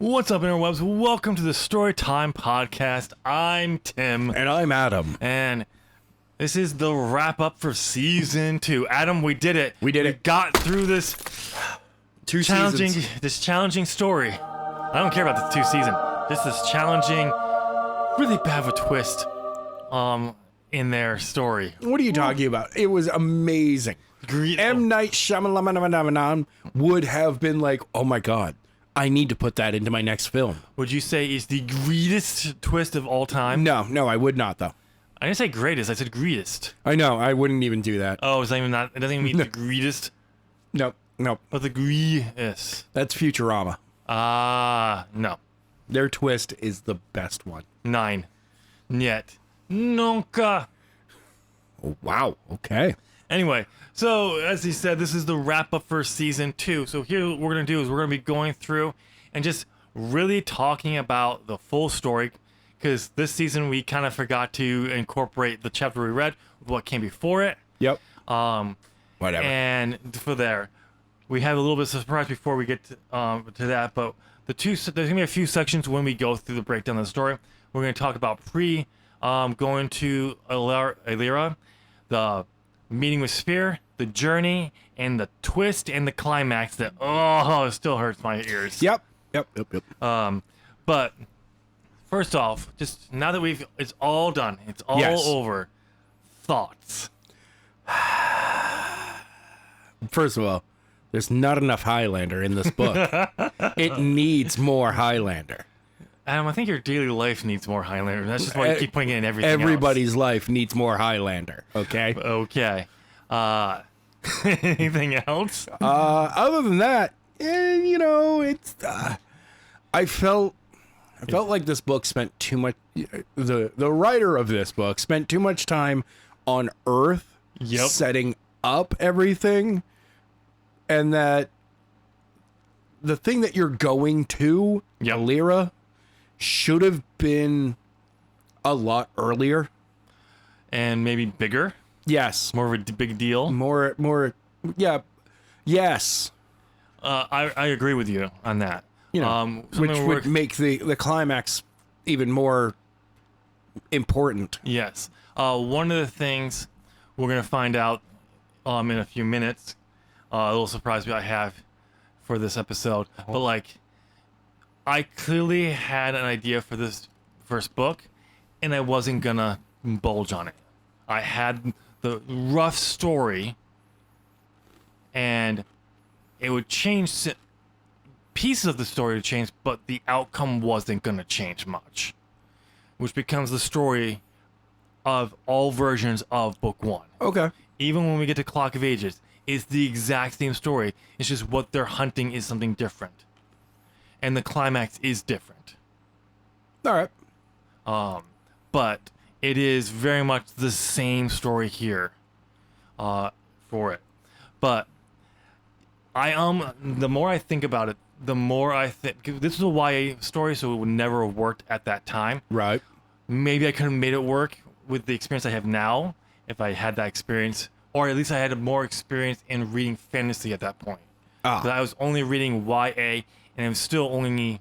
What's up, interwebs? Welcome to the Storytime Podcast. I'm Tim. And I'm Adam. And this is the wrap-up for Season 2. Adam, we did it. We got through this challenging story. I don't care about the 2 seasons. Just this challenging, really bad of a twist in their story. What are you talking about? It was amazing. M. Night Shyamalan would have been like, oh my God, I need to put that into my next film. Would you say it's the greatest twist of all time? No, I would not, though. I didn't say greatest, I said greatest. I know, I wouldn't even do that. Oh, it's not even that? It doesn't even mean the greatest? Nope. But the greatest. That's Futurama. No. Their twist is the best one. 9. Niet. Nunca. Oh, wow, okay. Anyway, so as he said, this is the wrap-up for Season 2. So here what we're going to do is we're going to be going through and just really talking about the full story, because this season we kind of forgot to incorporate the chapter we read with what came before it. Yep. Whatever. And for there, we have a little bit of surprise before we get to that, but there's going to be a few sections when we go through the breakdown of the story. We're going to talk about going to Eilira, the meeting with Spear, the journey, and the twist and the climax that, it still hurts my ears. Yep. But first off, just now that it's all done, it's all over, thoughts. First of all, there's not enough Highlander in this book. It needs more Highlander. Adam, I think your daily life needs more Highlander. That's just why you keep putting it in everything Everybody's life needs more Highlander, okay? Okay. Anything else? Other than that, it's... I felt like this book spent too much... The writer of this book spent too much time on Earth setting up everything, and that the thing that you're going to, Eilira, should have been a lot earlier. And maybe bigger? Yes. More of a big deal? Yes. I agree with you on that. Which would make the climax even more important. Yes. One of the things we're going to find out in a few minutes, a little surprise I have for this episode, but I clearly had an idea for this first book, and I wasn't going to bulge on it. I had the rough story, and it would change, pieces of the story would change, but the outcome wasn't going to change much, which becomes the story of all versions of book 1. Okay. Even when we get to Clock of Ages, it's the exact same story. It's just what they're hunting is something different, and the climax is different. All right. But it is very much the same story here for it. But the more I think about it, the more I think this is a YA story, so it would never have worked at that time. Right. Maybe I could have made it work with the experience I have now if I had that experience, or at least I had more experience in reading fantasy at that point. Because I was only reading YA, and it was still only,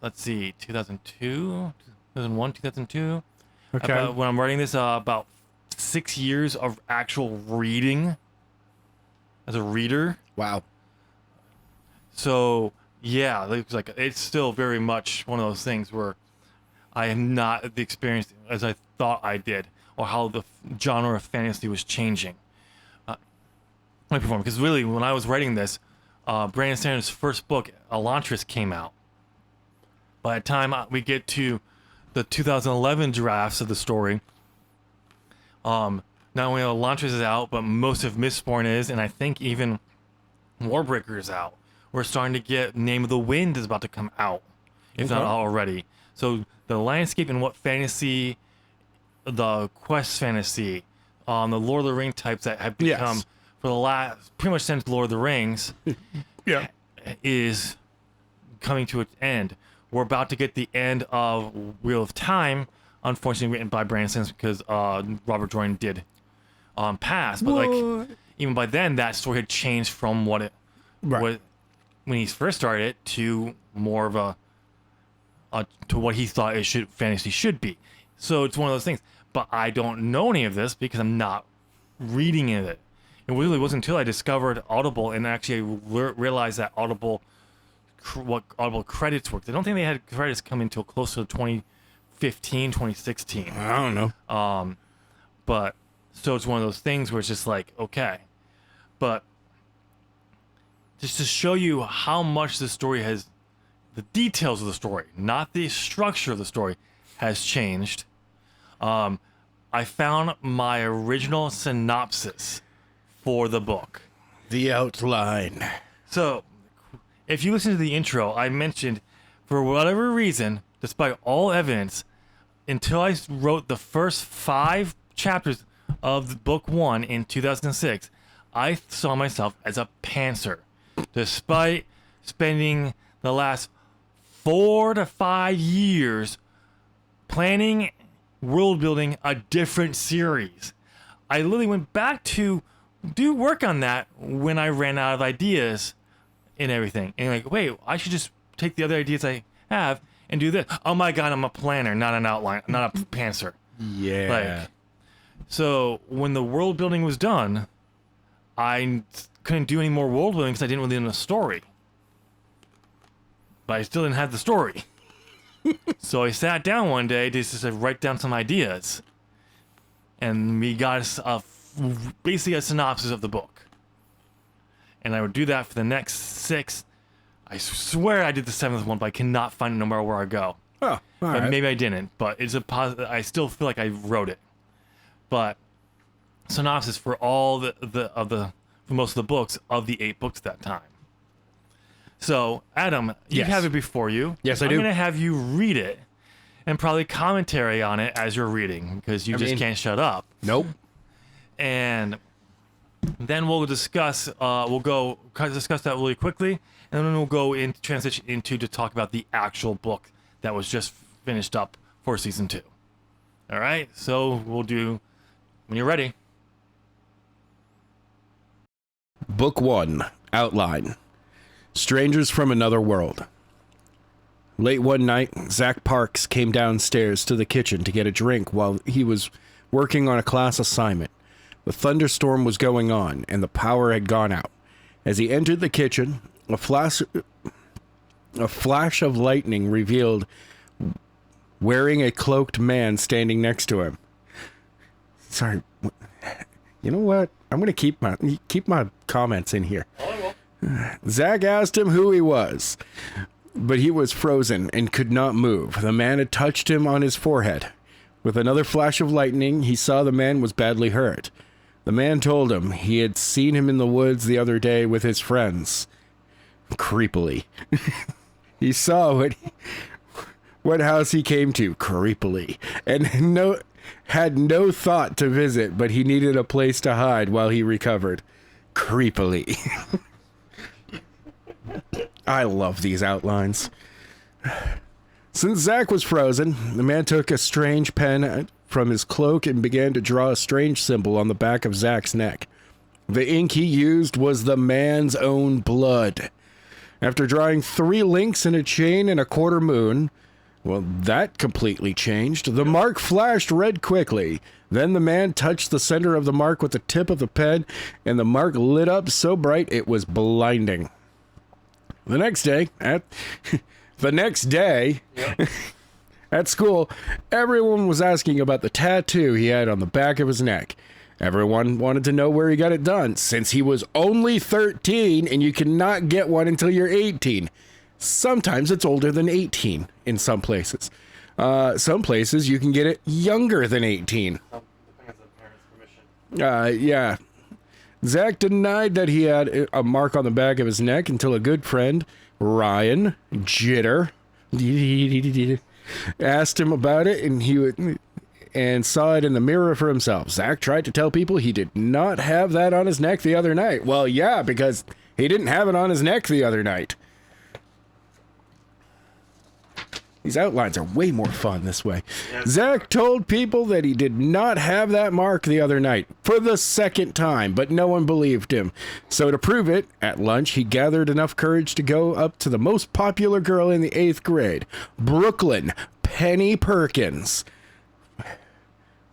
let's see, 2002, 2001, 2002. Okay. When I'm writing this, about 6 years of actual reading as a reader. Wow. So yeah, it's still very much one of those things where I am not the experience as I thought I did, or how the genre of fantasy was changing. Because really, when I was writing this, Brandon Sander's first book, Elantris, came out. By the time we get to the 2011 drafts of the story, not only Elantris is out, but most of Mistborn is, and I think even Warbreaker is out. We're starting to get Name of the Wind is about to come out, if not already. So the landscape and what fantasy, the quest fantasy, the Lord of the Rings types that have become for the last, pretty much since Lord of the Rings, is coming to its end. We're about to get the end of Wheel of Time, unfortunately written by Brandon Sanderson because Robert Jordan did pass. But even by then, that story had changed from what it was when he first started it to more of a to what he thought fantasy should be. So it's one of those things. But I don't know any of this because I'm not reading it. It really wasn't until I discovered Audible and actually realized that what Audible credits worked. I don't think they had credits come until close to 2015, 2016. I don't know. But so it's one of those things where it's just like, okay. But just to show you how much the story has, the details of the story, not the structure of the story, has changed. I found my original synopsis for the book. The outline. So, if you listen to the intro, I mentioned, for whatever reason, despite all evidence, until I wrote the first 5 chapters of the book 1 in 2006, I saw myself as a pantser, despite spending the last 4 to 5 years planning, world building a different series. I literally went back to do work on that when I ran out of ideas and everything. And like, wait, I should just take the other ideas I have and do this. Oh my God, I'm a planner, not an outline, not a pantser. Yeah. Like, so when the world building was done, I couldn't do any more world building because I didn't really know the story. But I still didn't have the story. So I sat down one day to just write down some ideas. And we got basically a synopsis of the book. And I would do that for the next 6. I swear I did the 7th one, but I cannot find it no matter where I go. Oh, all but right. maybe I didn't. But it's a positive. I still feel like I wrote it. But synopsis for all for most of the books of the 8 books at that time. So, Adam, you Yes. have it before you. Yes, I do. I'm going to have you read it and probably commentary on it as you're reading because you can't shut up. Nope. And then we'll discuss. We'll discuss that really quickly, and then we'll go into transition into to talk about the actual book that was just finished up for season 2. All right. So we'll do when you're ready. Book 1, Outline. Strangers from Another World. Late one night, Zach Parks came downstairs to the kitchen to get a drink while he was working on a class assignment. The thunderstorm was going on, and the power had gone out. As he entered the kitchen, a flash of lightning revealed wearing a cloaked man standing next to him. Sorry, you know what? I'm going to keep my comments in here. Zach asked him who he was, but he was frozen and could not move. The man had touched him on his forehead. With another flash of lightning, he saw the man was badly hurt. The man told him he had seen him in the woods the other day with his friends. Creepily. He saw what house he came to, creepily, and had no thought to visit, but he needed a place to hide while he recovered. Creepily. I love these outlines. Since Zach was frozen, the man took a strange pen from his cloak and began to draw a strange symbol on the back of Zach's neck. The ink he used was the man's own blood. After drawing 3 links in a chain and a quarter moon, well, that completely changed. The mark flashed red quickly. Then the man touched the center of the mark with the tip of the pen, and the mark lit up so bright it was blinding. The next day, at school, everyone was asking about the tattoo he had on the back of his neck. Everyone wanted to know where he got it done, since he was only 13 and you cannot get one until you're 18. Sometimes it's older than 18 in some places. Some places you can get it younger than 18. Depends on the parents' permission. Yeah. Zach denied that he had a mark on the back of his neck until a good friend, Ryan Jitter, asked him about it, and saw it in the mirror for himself. Zach tried to tell people he did not have that on his neck the other night. Well, yeah, because he didn't have it on his neck the other night. These outlines are way more fun this way. Zach told people that he did not have that mark the other night for the second time, but no one believed him. So to prove it, at lunch, he gathered enough courage to go up to the most popular girl in the 8th grade, Brooklyn Penny Perkins.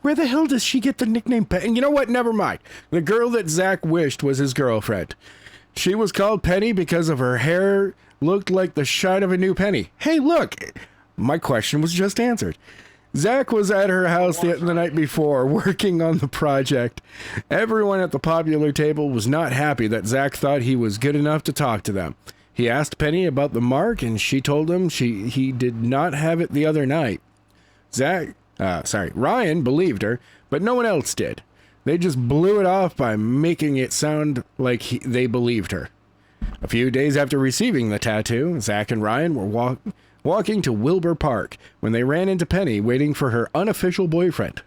Where the hell does she get the nickname Penny? You know what? Never mind. The girl that Zach wished was his girlfriend. She was called Penny because of her hair looked like the shine of a new penny. Hey, look! My question was just answered. Zach was at her house the night before, working on the project. Everyone at the popular table was not happy that Zach thought he was good enough to talk to them. He asked Penny about the mark, and she told him he did not have it the other night. Ryan believed her, but no one else did. They just blew it off by making it sound like they believed her. A few days after receiving the tattoo, Zach and Ryan were walking to Wilbur Park when they ran into Penny waiting for her unofficial boyfriend.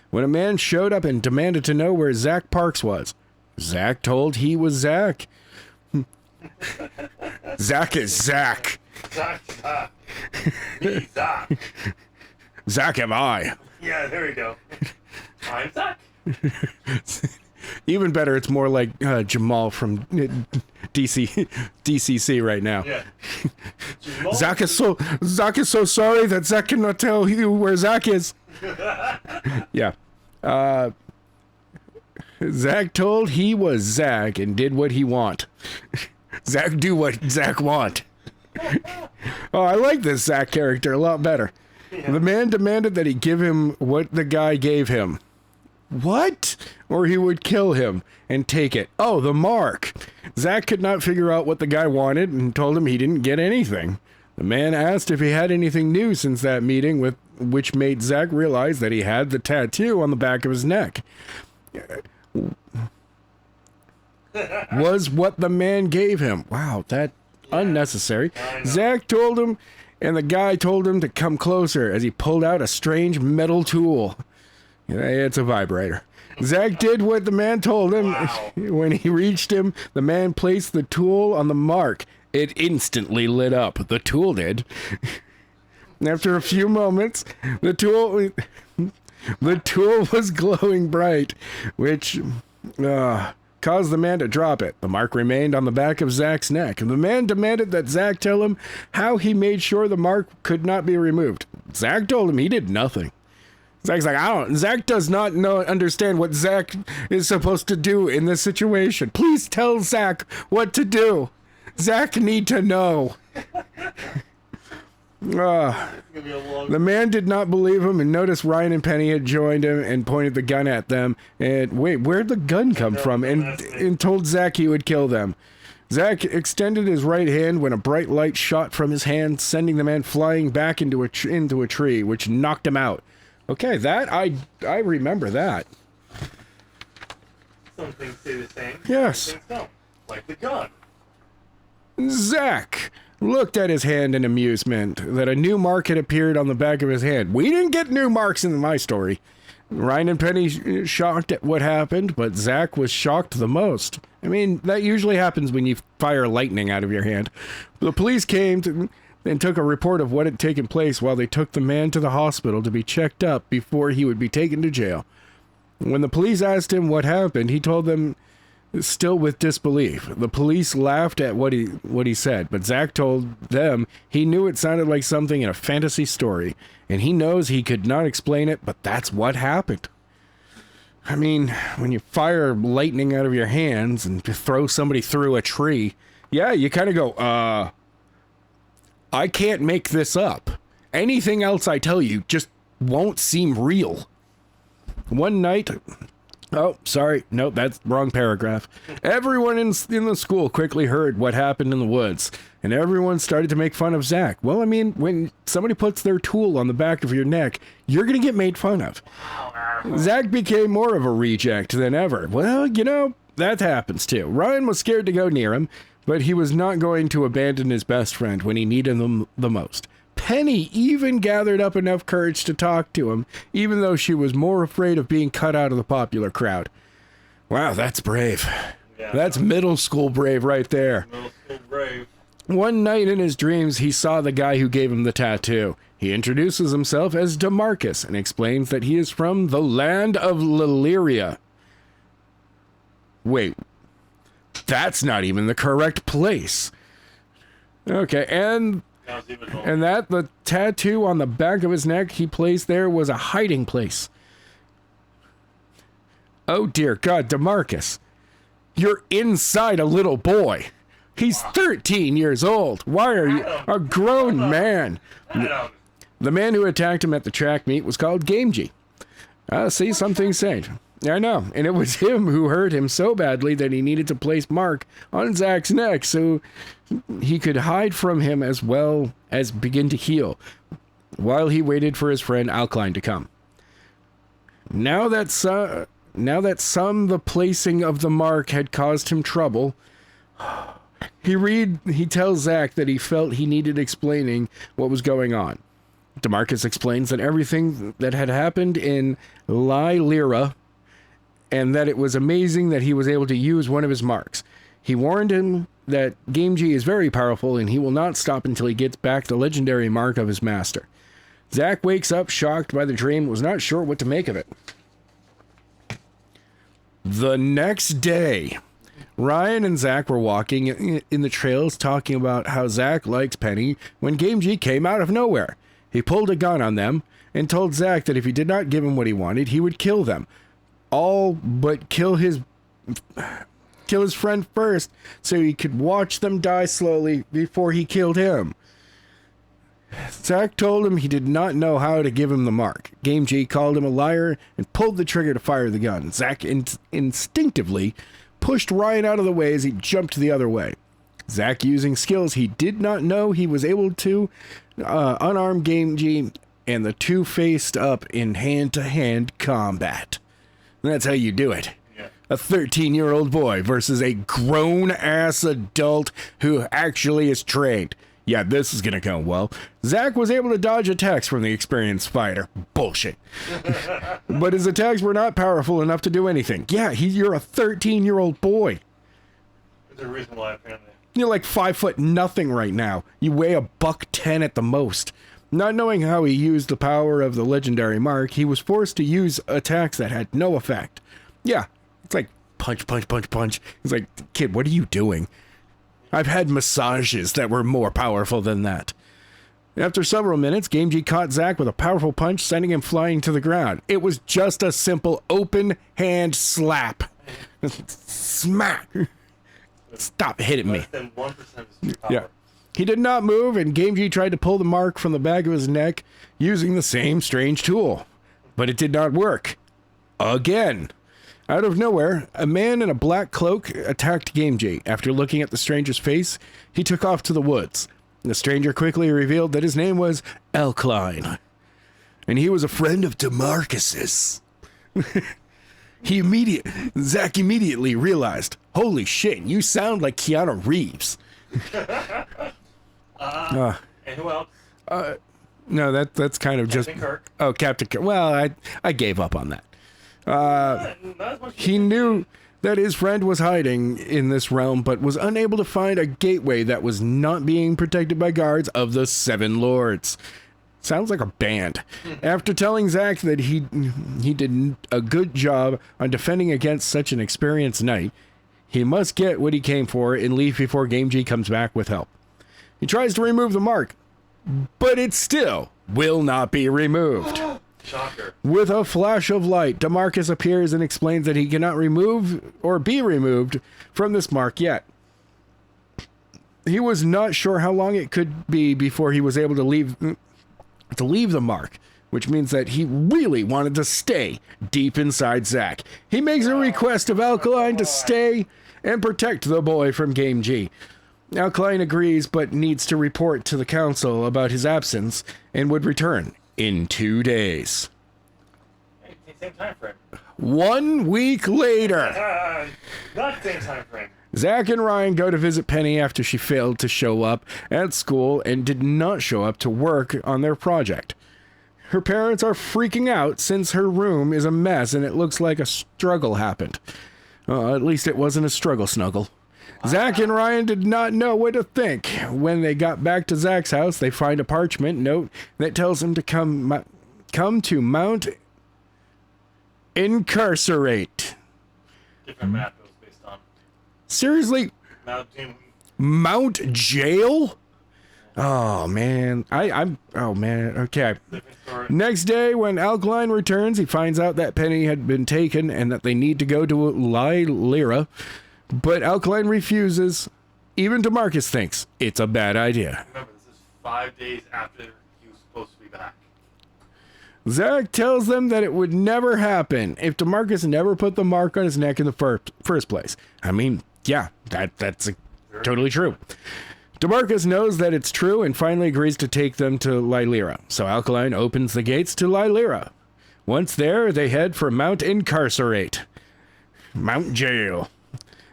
When a man showed up and demanded to know where Zach Parks was, Zach told he was Zach. Zach is Zach. Zach. Me, Zach. Zach am I. Yeah, there we go. I'm Zach. Even better, it's more like Jamal from DCC right now. Yeah. Zach is so sorry that Zach cannot tell you where Zach is. Yeah. Zach told he was Zach and did what he want. Zach do what Zach want. Oh, I like this Zach character a lot better. Yeah. The man demanded that he give him what the guy gave him. What? Or he would kill him and take it. Oh, the mark. Zach could not figure out what the guy wanted and told him he didn't get anything. The man asked if he had anything new since that meeting, which made Zach realize that he had the tattoo on the back of his neck. Was what the man gave him. Wow, that unnecessary. Zach told him, and the guy told him to come closer as he pulled out a strange metal tool. It's a vibrator. Zach did what the man told him. Wow. When he reached him, the man placed the tool on the mark. It instantly lit up. The tool did. After a few moments, the tool was glowing bright, which caused the man to drop it. The mark remained on the back of Zach's neck. The man demanded that Zach tell him how he made sure the mark could not be removed. Zach told him he did nothing. Zach's like, Zach does not understand what Zach is supposed to do in this situation. Please tell Zach what to do. Zach need to know. The man did not believe him and noticed Ryan and Penny had joined him and pointed the gun at them. And wait, where'd the gun come from? And told Zach he would kill them. Zach extended his right hand when a bright light shot from his hand, sending the man flying back into a tree, which knocked him out. Okay, that I remember that. Some things say the same. Yes. Some things don't. Like the gun. Zach looked at his hand in amusement that a new mark had appeared on the back of his hand. We didn't get new marks in my story. Ryan and Penny shocked at what happened, but Zach was shocked the most. I mean, that usually happens when you fire lightning out of your hand. The police came and took a report of what had taken place while they took the man to the hospital to be checked up before he would be taken to jail. When the police asked him what happened, he told them, still with disbelief. The police laughed at what he said, but Zach told them he knew it sounded like something in a fantasy story, and he knows he could not explain it, but that's what happened. I mean, when you fire lightning out of your hands and throw somebody through a tree, yeah, you kind of go, I can't make this up. Anything else I tell you just won't seem real. One night... Oh, sorry. Nope, that's wrong paragraph. Everyone in the school quickly heard what happened in the woods, and everyone started to make fun of Zach. Well, I mean, when somebody puts their tool on the back of your neck, you're going to get made fun of. Zach became more of a reject than ever. Well, that happens too. Ryan was scared to go near him, but he was not going to abandon his best friend when he needed him the most. Penny even gathered up enough courage to talk to him, even though she was more afraid of being cut out of the popular crowd. Wow, that's brave. Yeah, that's middle school brave right there. Middle school brave. One night in his dreams, he saw the guy who gave him the tattoo. He introduces himself as DeMarcus and explains that he is from the land of Eliria. Wait, that's not even the correct place. Okay, and that the tattoo on the back of his neck he placed there was a hiding place. Oh dear God, DeMarcus, you're inside a little boy. He's 13 years old. Why are you a grown man? The man who attacked him at the track meet was called Gamgee. See, something said. I know, and it was him who hurt him so badly that he needed to place Mark on Zach's neck so he could hide from him as well as begin to heal, while he waited for his friend Alkaline to come. Now that the placing of the mark had caused him trouble, he tells Zach that he felt he needed explaining what was going on. DeMarcus explains that everything that had happened in Eilira, and that it was amazing that he was able to use one of his marks. He warned him that Gamgee is very powerful and he will not stop until he gets back the legendary mark of his master. Zach wakes up shocked by the dream and was not sure what to make of it. The next day, Ryan and Zach were walking in the trails talking about how Zach liked Penny when Gamgee came out of nowhere. He pulled a gun on them and told Zach that if he did not give him what he wanted, he would kill them. All but kill his friend first so he could watch them die slowly before he killed him. Zach told him he did not know how to give him the mark. Gamgee called him a liar and pulled the trigger to fire the gun. Zach instinctively pushed Ryan out of the way as he jumped the other way. Zach, using skills he did not know, he was able to unarm Gamgee, and the two faced up in hand-to-hand combat. That's how you do it. Yeah. A 13-year-old boy versus a grown-ass adult who actually is trained. Yeah, this is going to go well. Zach was able to dodge attacks from the experienced fighter. Bullshit. But his attacks were not powerful enough to do anything. Yeah, you're a 13-year-old boy. There's a reason why, apparently. You're like 5'0" right now. You weigh $110 at the most. Not knowing how he used the power of the legendary mark, he was forced to use attacks that had no effect. Yeah, it's like punch, punch, punch, punch. He's like, kid, what are you doing? I've had massages that were more powerful than that. After several minutes, Gamgee caught Zach with a powerful punch, sending him flying to the ground. It was just a simple open hand slap. Smack. Stop hitting me. Less than 1% of his power. Yeah. He did not move, and Gamgee tried to pull the mark from the back of his neck using the same strange tool. But it did not work. Again. Out of nowhere, a man in a black cloak attacked Gamgee. After looking at the stranger's face, he took off to the woods. The stranger quickly revealed that his name was Alkaline, and he was a friend of DeMarcus's. Zach immediately realized, holy shit, you sound like Keanu Reeves. And who else? No, that's kind of Captain Kirk. Oh, Captain Kirk. Well, I gave up on that. He knew that his friend was hiding in this realm, but was unable to find a gateway that was not being protected by guards of the Seven Lords. Sounds like a band. After telling Zach that he did a good job on defending against such an experienced knight, he must get what he came for and leave before Gamgee comes back with help. He tries to remove the mark, but it still will not be removed. Shocker. With a flash of light, DeMarcus appears and explains that he cannot remove or be removed from this mark yet. He was not sure how long it could be before he was able to leave the mark, which means that he really wanted to stay deep inside Zach. He makes a request of Alkaline to stay and protect the boy from Gamgee. Alkaline agrees, but needs to report to the council about his absence and would return in 2 days. Hey, same time frame. 1 week later. Not same time frame. Zach and Ryan go to visit Penny after she failed to show up at school and did not show up to work on their project. Her parents are freaking out since her room is a mess and it looks like a struggle happened. At least it wasn't a struggle snuggle. Zach and Ryan did not know what to think. When they got back to Zach's house, they find a parchment note that tells him to come to Mount Incarcerate. Different map it was based on. Seriously? Mount Jail? Oh man, oh man, okay. Next day, when Alkaline returns, he finds out that Penny had been taken and that they need to go to Eilira, but Alkaline refuses. Even DeMarcus thinks it's a bad idea. Remember, this is 5 days after he was supposed to be back. Zach tells them that it would never happen if DeMarcus never put the mark on his neck in the first place. I mean, yeah, that's totally true. DeMarcus knows that it's true and finally agrees to take them to Eilira. So Alkaline opens the gates to Eilira. Once there, they head for Mount Incarcerate. Mount Jail.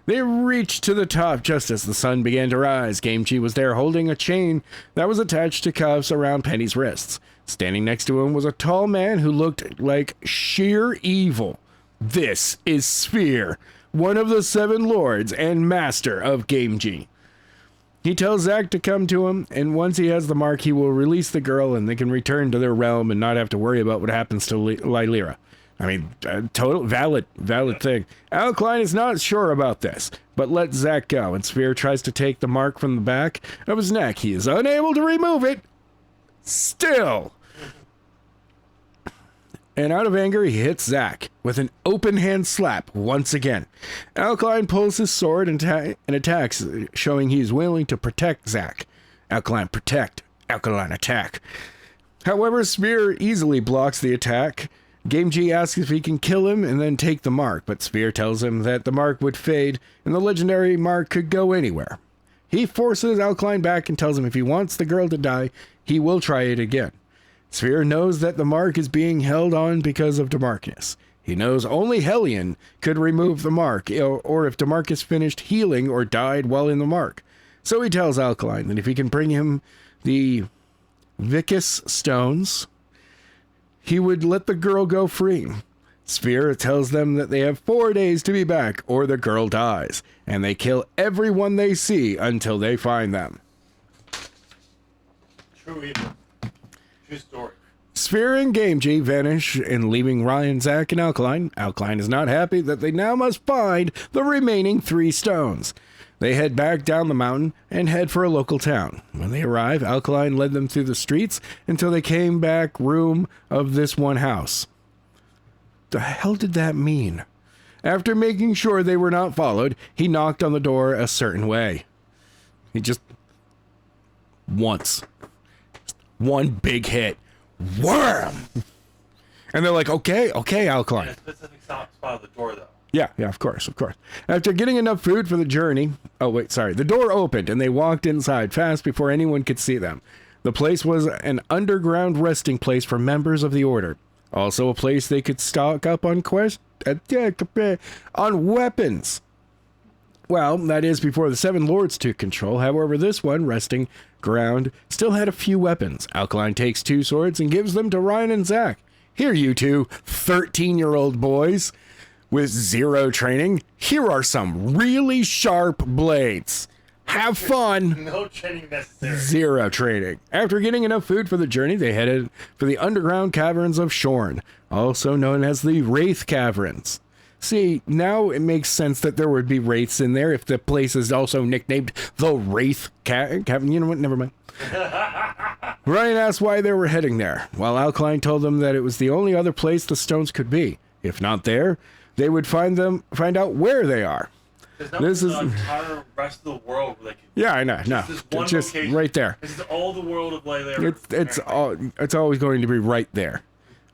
They reached to the top just as the sun began to rise. Gamgee was there holding a chain that was attached to cuffs around Penny's wrists. Standing next to him was a tall man who looked like sheer evil. This is Sphere, one of the 7 lords and master of Gamgee. He tells Zach to come to him, and once he has the mark, he will release the girl and they can return to their realm and not have to worry about what happens to Eilira. I mean, total valid thing. Alkaline is not sure about this, but lets Zach go, and Sphere tries to take the mark from the back of his neck. He is unable to remove it. Still. And out of anger, he hits Zach with an open hand slap once again. Alkaline pulls his sword and attacks, showing he is willing to protect Zach. Alkaline protect, Alkaline attack. However, Sphere easily blocks the attack. Gamgee asks if he can kill him and then take the mark, but Sphere tells him that the mark would fade and the legendary mark could go anywhere. He forces Alkaline back and tells him if he wants the girl to die, he will try it again. Sphere knows that the mark is being held on because of DeMarcus. He knows only Hellion could remove the mark, or if DeMarcus finished healing or died while in the mark. So he tells Alkaline that if he can bring him the Vicus stones, he would let the girl go free. Sphere tells them that they have 4 days to be back, or the girl dies, and they kill everyone they see until they find them. True evil. True story. Sphere and Gamgee vanish, and leaving Ryan, Zach, and Alkaline. Alkaline is not happy that they now must find the remaining 3 stones. They head back down the mountain and head for a local town. When they arrive, Alkaline led them through the streets until they came back room of this one house. The hell did that mean? After making sure they were not followed, he knocked on the door a certain way. He just... once. One big hit. Wham! And they're like, okay, Alkaline. In a specific spot of the door, though. Yeah, of course. After getting enough food for the journey... Oh, wait, sorry. The door opened, and they walked inside fast before anyone could see them. The place was an underground resting place for members of the Order. Also a place they could stock up on weapons. Well, that is before the 7 lords took control. However, this one, resting ground, still had a few weapons. Alkaline takes 2 swords and gives them to Ryan and Zach. Here, you 2 13-year-old boys with 0 training. Here are some really sharp blades. Have fun. No training necessary. 0 training. After getting enough food for the journey, they headed for the underground caverns of Shorn, also known as the Wraith Caverns. See, now it makes sense that there would be wraiths in there if the place is also nicknamed the Wraith Cavern. You know what? Never mind. Ryan asked why they were heading there, while Alkaline told them that it was the only other place the stones could be. If not there, they would find out where they are. This is the entire rest of the world. Yeah, I know. No, it's just location. Right there. This is all the world of Eilira. It's always going to be right there.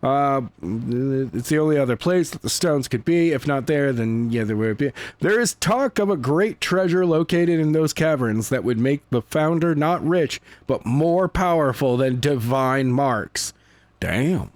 It's the only other place that the stones could be. If not there, then yeah, there would be. There is talk of a great treasure located in those caverns that would make the founder not rich, but more powerful than divine marks. Damn.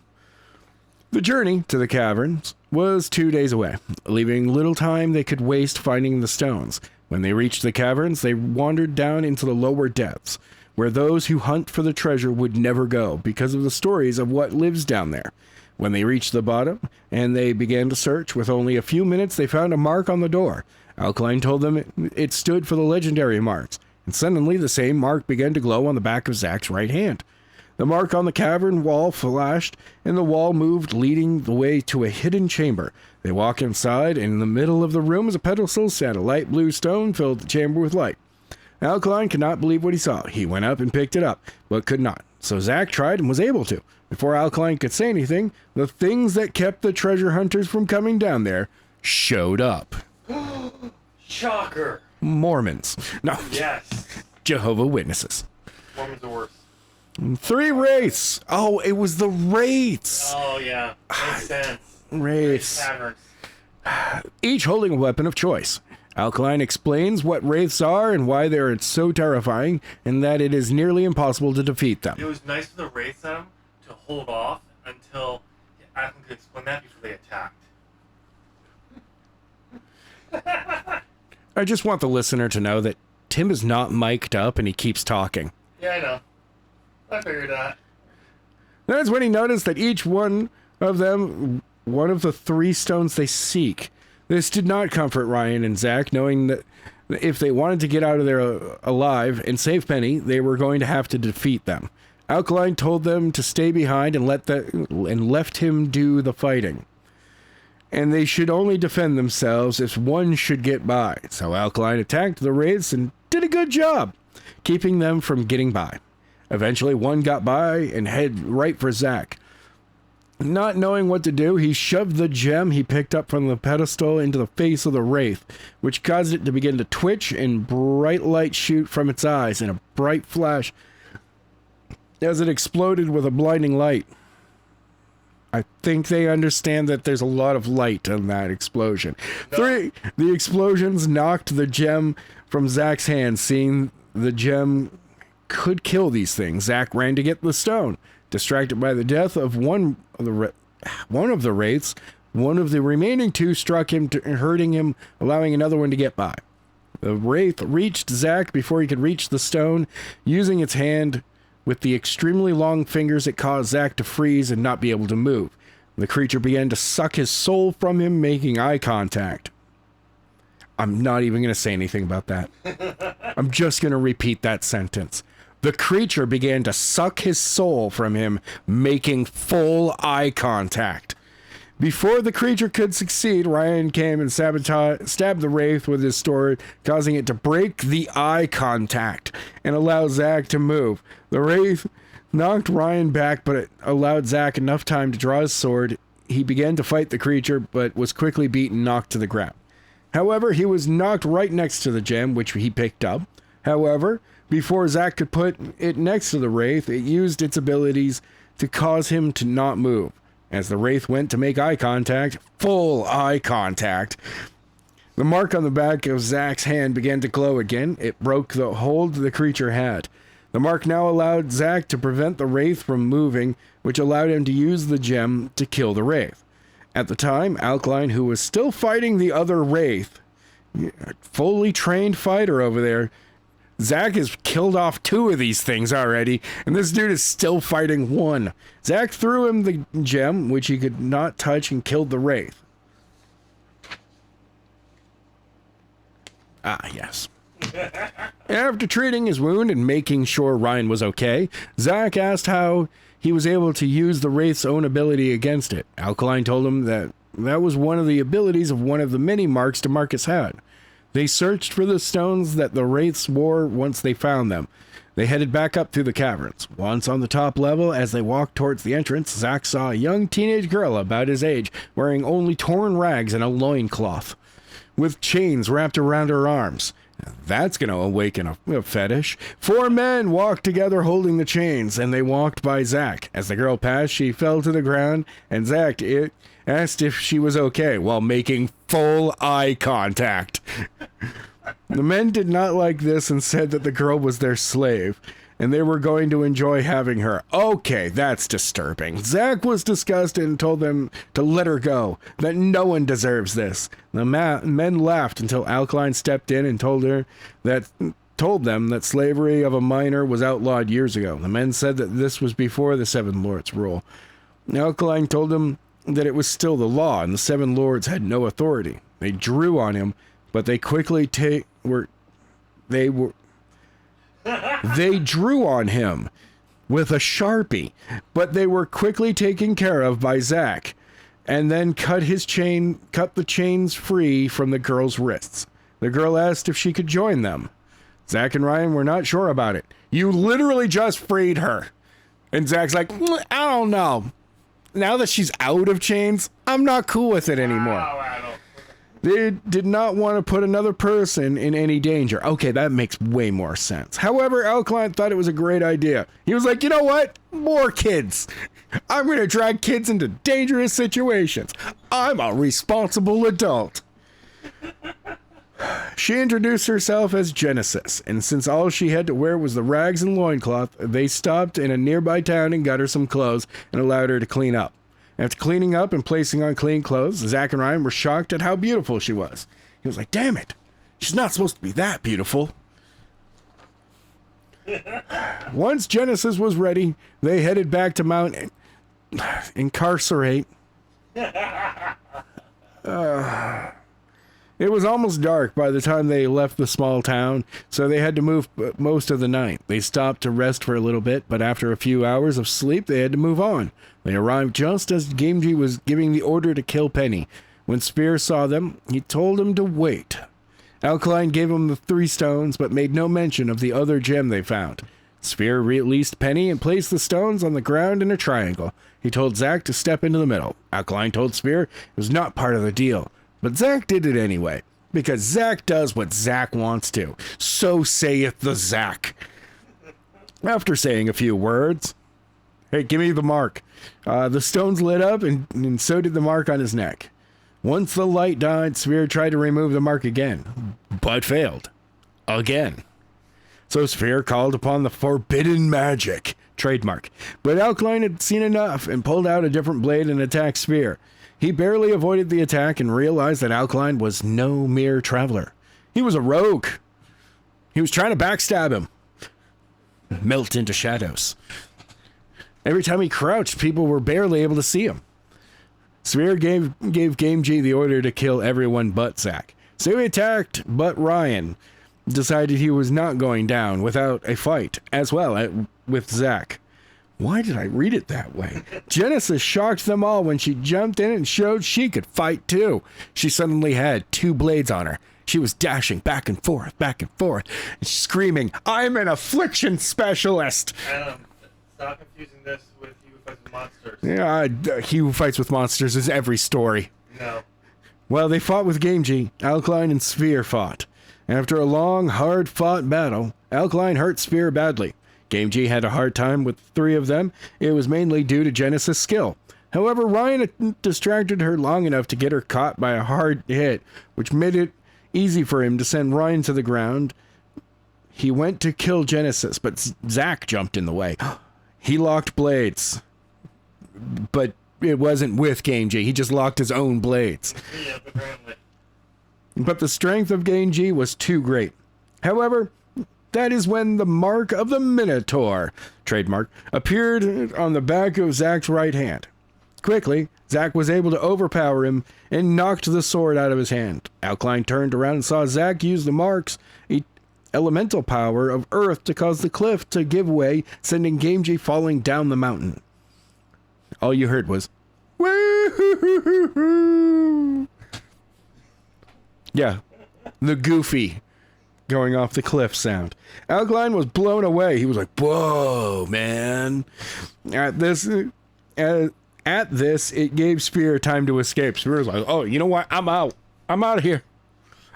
The journey to the caverns was 2 days away, leaving little time they could waste finding the stones. When they reached the caverns, they wandered down into the lower depths, where those who hunt for the treasure would never go because of the stories of what lives down there. When they reached the bottom and they began to search, with only a few minutes, they found a mark on the door. Alkaline told them it stood for the legendary marks, and suddenly the same mark began to glow on the back of Zach's right hand. The mark on the cavern wall flashed, and the wall moved, leading the way to a hidden chamber. They walk inside, and in the middle of the room is a pedestal set. A light blue stone filled the chamber with light. Alkaline could not believe what he saw. He went up and picked it up, but could not. So Zach tried and was able to. Before Alkaline could say anything, the things that kept the treasure hunters from coming down there showed up. Shocker. Mormons. No. Yes. Jehovah Witnesses. Mormons are worse. 3 wraiths. Oh, it was the wraiths. Oh, yeah. Makes sense. Wraiths. Taverns. Each holding a weapon of choice. Alkaline explains what wraiths are and why they are so terrifying, and that it is nearly impossible to defeat them. It was nice for the wraiths to hold off until Ackland could explain that before they attacked. I just want the listener to know that Tim is not mic'd up and he keeps talking. Yeah, I know. I figured that. That's when he noticed that each one of them, one of the 3 stones they seek. This did not comfort Ryan and Zach, knowing that if they wanted to get out of there alive and save Penny, they were going to have to defeat them. Alkaline told them to stay behind and left him do the fighting. And they should only defend themselves if one should get by. So Alkaline attacked the wraiths and did a good job, keeping them from getting by. Eventually, one got by and headed right for Zach. Not knowing what to do, he shoved the gem he picked up from the pedestal into the face of the wraith, which caused it to begin to twitch and bright light shoot from its eyes in a bright flash as it exploded with a blinding light. I think they understand that there's a lot of light in that explosion. No. 3, the explosions knocked the gem from Zach's hand. Seeing the gem could kill these things, Zach ran to get the stone. Distracted by the death of one of the wraiths, one of the remaining 2 struck him, hurting him, allowing another one to get by. The wraith reached Zach before he could reach the stone. Using its hand with the extremely long fingers, it caused Zach to freeze and not be able to move. The creature began to suck his soul from him, making eye contact. I'm not even going to say anything about that. I'm just going to repeat that sentence. The creature began to suck his soul from him, making full eye contact. Before the creature could succeed, Ryan came and stabbed the wraith with his sword, causing it to break the eye contact and allow Zach to move. The wraith knocked Ryan back, but it allowed Zach enough time to draw his sword. He began to fight the creature, but was quickly beaten and knocked to the ground. However, he was knocked right next to the gem, which he picked up. However, before Zach could put it next to the wraith, it used its abilities to cause him to not move. As the wraith went to make eye contact, full eye contact, the mark on the back of Zach's hand began to glow again. It broke the hold the creature had. The mark now allowed Zach to prevent the wraith from moving, which allowed him to use the gem to kill the wraith. At the time, Alkaline, who was still fighting the other wraith, fully trained fighter over there, Zach has killed off 2 of these things already, and this dude is still fighting 1. Zach threw him the gem, which he could not touch, and killed the wraith. Ah, yes. After treating his wound and making sure Ryan was okay, Zach asked how he was able to use the wraith's own ability against it. Alkaline told him that was one of the abilities of one of the many marks Demarcus had. They searched for the stones that the wraiths wore once they found them. They headed back up through the caverns. Once on the top level, as they walked towards the entrance, Zach saw a young teenage girl about his age, wearing only torn rags and a loincloth, with chains wrapped around her arms. That's going to awaken a fetish. 4 men walked together holding the chains, and they walked by Zach. As the girl passed, she fell to the ground, and Zach asked if she was okay while making full eye contact. The men did not like this and said that the girl was their slave, and they were going to enjoy having her. Okay, that's disturbing. Zach was disgusted and told them to let her go, that no one deserves this. The men laughed until Alkaline stepped in and told them that slavery of a minor was outlawed years ago. The men said that this was before the 7 Lords' rule. Alkaline told them that it was still the law and the 7 Lords had no authority. They drew on him, but they quickly they drew on him with a Sharpie, but they were quickly taken care of by Zach, and then cut the chains free from the girl's wrists. The girl asked if she could join them. Zach and Ryan were not sure about it. You literally just freed her. And Zach's like, I don't know. Now that she's out of chains, I'm not cool with it anymore. They did not want to put another person in any danger. Okay, that makes way more sense. However, Alkaline thought it was a great idea. He was like, you know what? More kids. I'm going to drag kids into dangerous situations. I'm a responsible adult. She introduced herself as Genesis, and since all she had to wear was the rags and loincloth, they stopped in a nearby town and got her some clothes and allowed her to clean up. After cleaning up and placing on clean clothes, Zach and Ryan were shocked at how beautiful she was. He was like, damn it, she's not supposed to be that beautiful. Once Genesis was ready, they headed back to Mount Incarcerate. It was almost dark by the time they left the small town, so they had to move most of the night. They stopped to rest for a little bit, but after a few hours of sleep, they had to move on. They arrived just as Gamgee was giving the order to kill Penny. When Spear saw them, he told him to wait. Alkaline gave him the 3 stones, but made no mention of the other gem they found. Spear released Penny and placed the stones on the ground in a triangle. He told Zach to step into the middle. Alkaline told Spear it was not part of the deal. But Zach did it anyway, because Zach does what Zach wants to. So saith the Zach. After saying a few words, hey, give me the mark. The stones lit up, and so did the mark on his neck. Once the light died, Spear tried to remove the mark again, but failed. Again. So Spear called upon the forbidden magic, trademark. But Alkaline had seen enough and pulled out a different blade and attacked Spear. He barely avoided the attack and realized that Alkaline was no mere traveler. He was a rogue. He was trying to backstab him. Melt into shadows. Every time he crouched, people were barely able to see him. Spear gave Gamgee the order to kill everyone but Zach. So he attacked, but Ryan decided he was not going down without a fight, as well with Zach. Why did I read it that way? Genesis shocked them all when she jumped in and showed she could fight too. She suddenly had 2 blades on her. She was dashing back and forth, and screaming, I'm an affliction specialist! Adam, stop confusing this with He Who Fights with Monsters. Yeah, He Who Fights with Monsters is every story. No. Well, they fought with Gamgee. Alkaline and Spear fought. After a long, hard-fought battle, Alkaline hurt Spear badly. Gamgee had a hard time with 3 of them. It was mainly due to Genesis' skill. However, Ryan distracted her long enough to get her caught by a hard hit, which made it easy for him to send Ryan to the ground. He went to kill Genesis, but Zach jumped in the way. He locked blades. But it wasn't with Gamgee. He just locked his own blades. Yeah, apparently. But the strength of Gamgee was too great. However, that is when the mark of the Minotaur, trademark, appeared on the back of Zach's right hand. Quickly, Zach was able to overpower him and knocked the sword out of his hand. Alkaline turned around and saw Zach use the mark's elemental power of earth to cause the cliff to give way, sending Gamgee falling down the mountain. All you heard was, woo-hoo-hoo-hoo-hoo. Yeah, the Goofy going off the cliff sound. Alkaline was blown away. He was like, whoa, man. At this, it gave Spear time to escape. Spear was like, oh, you know what? I'm out. I'm out of here.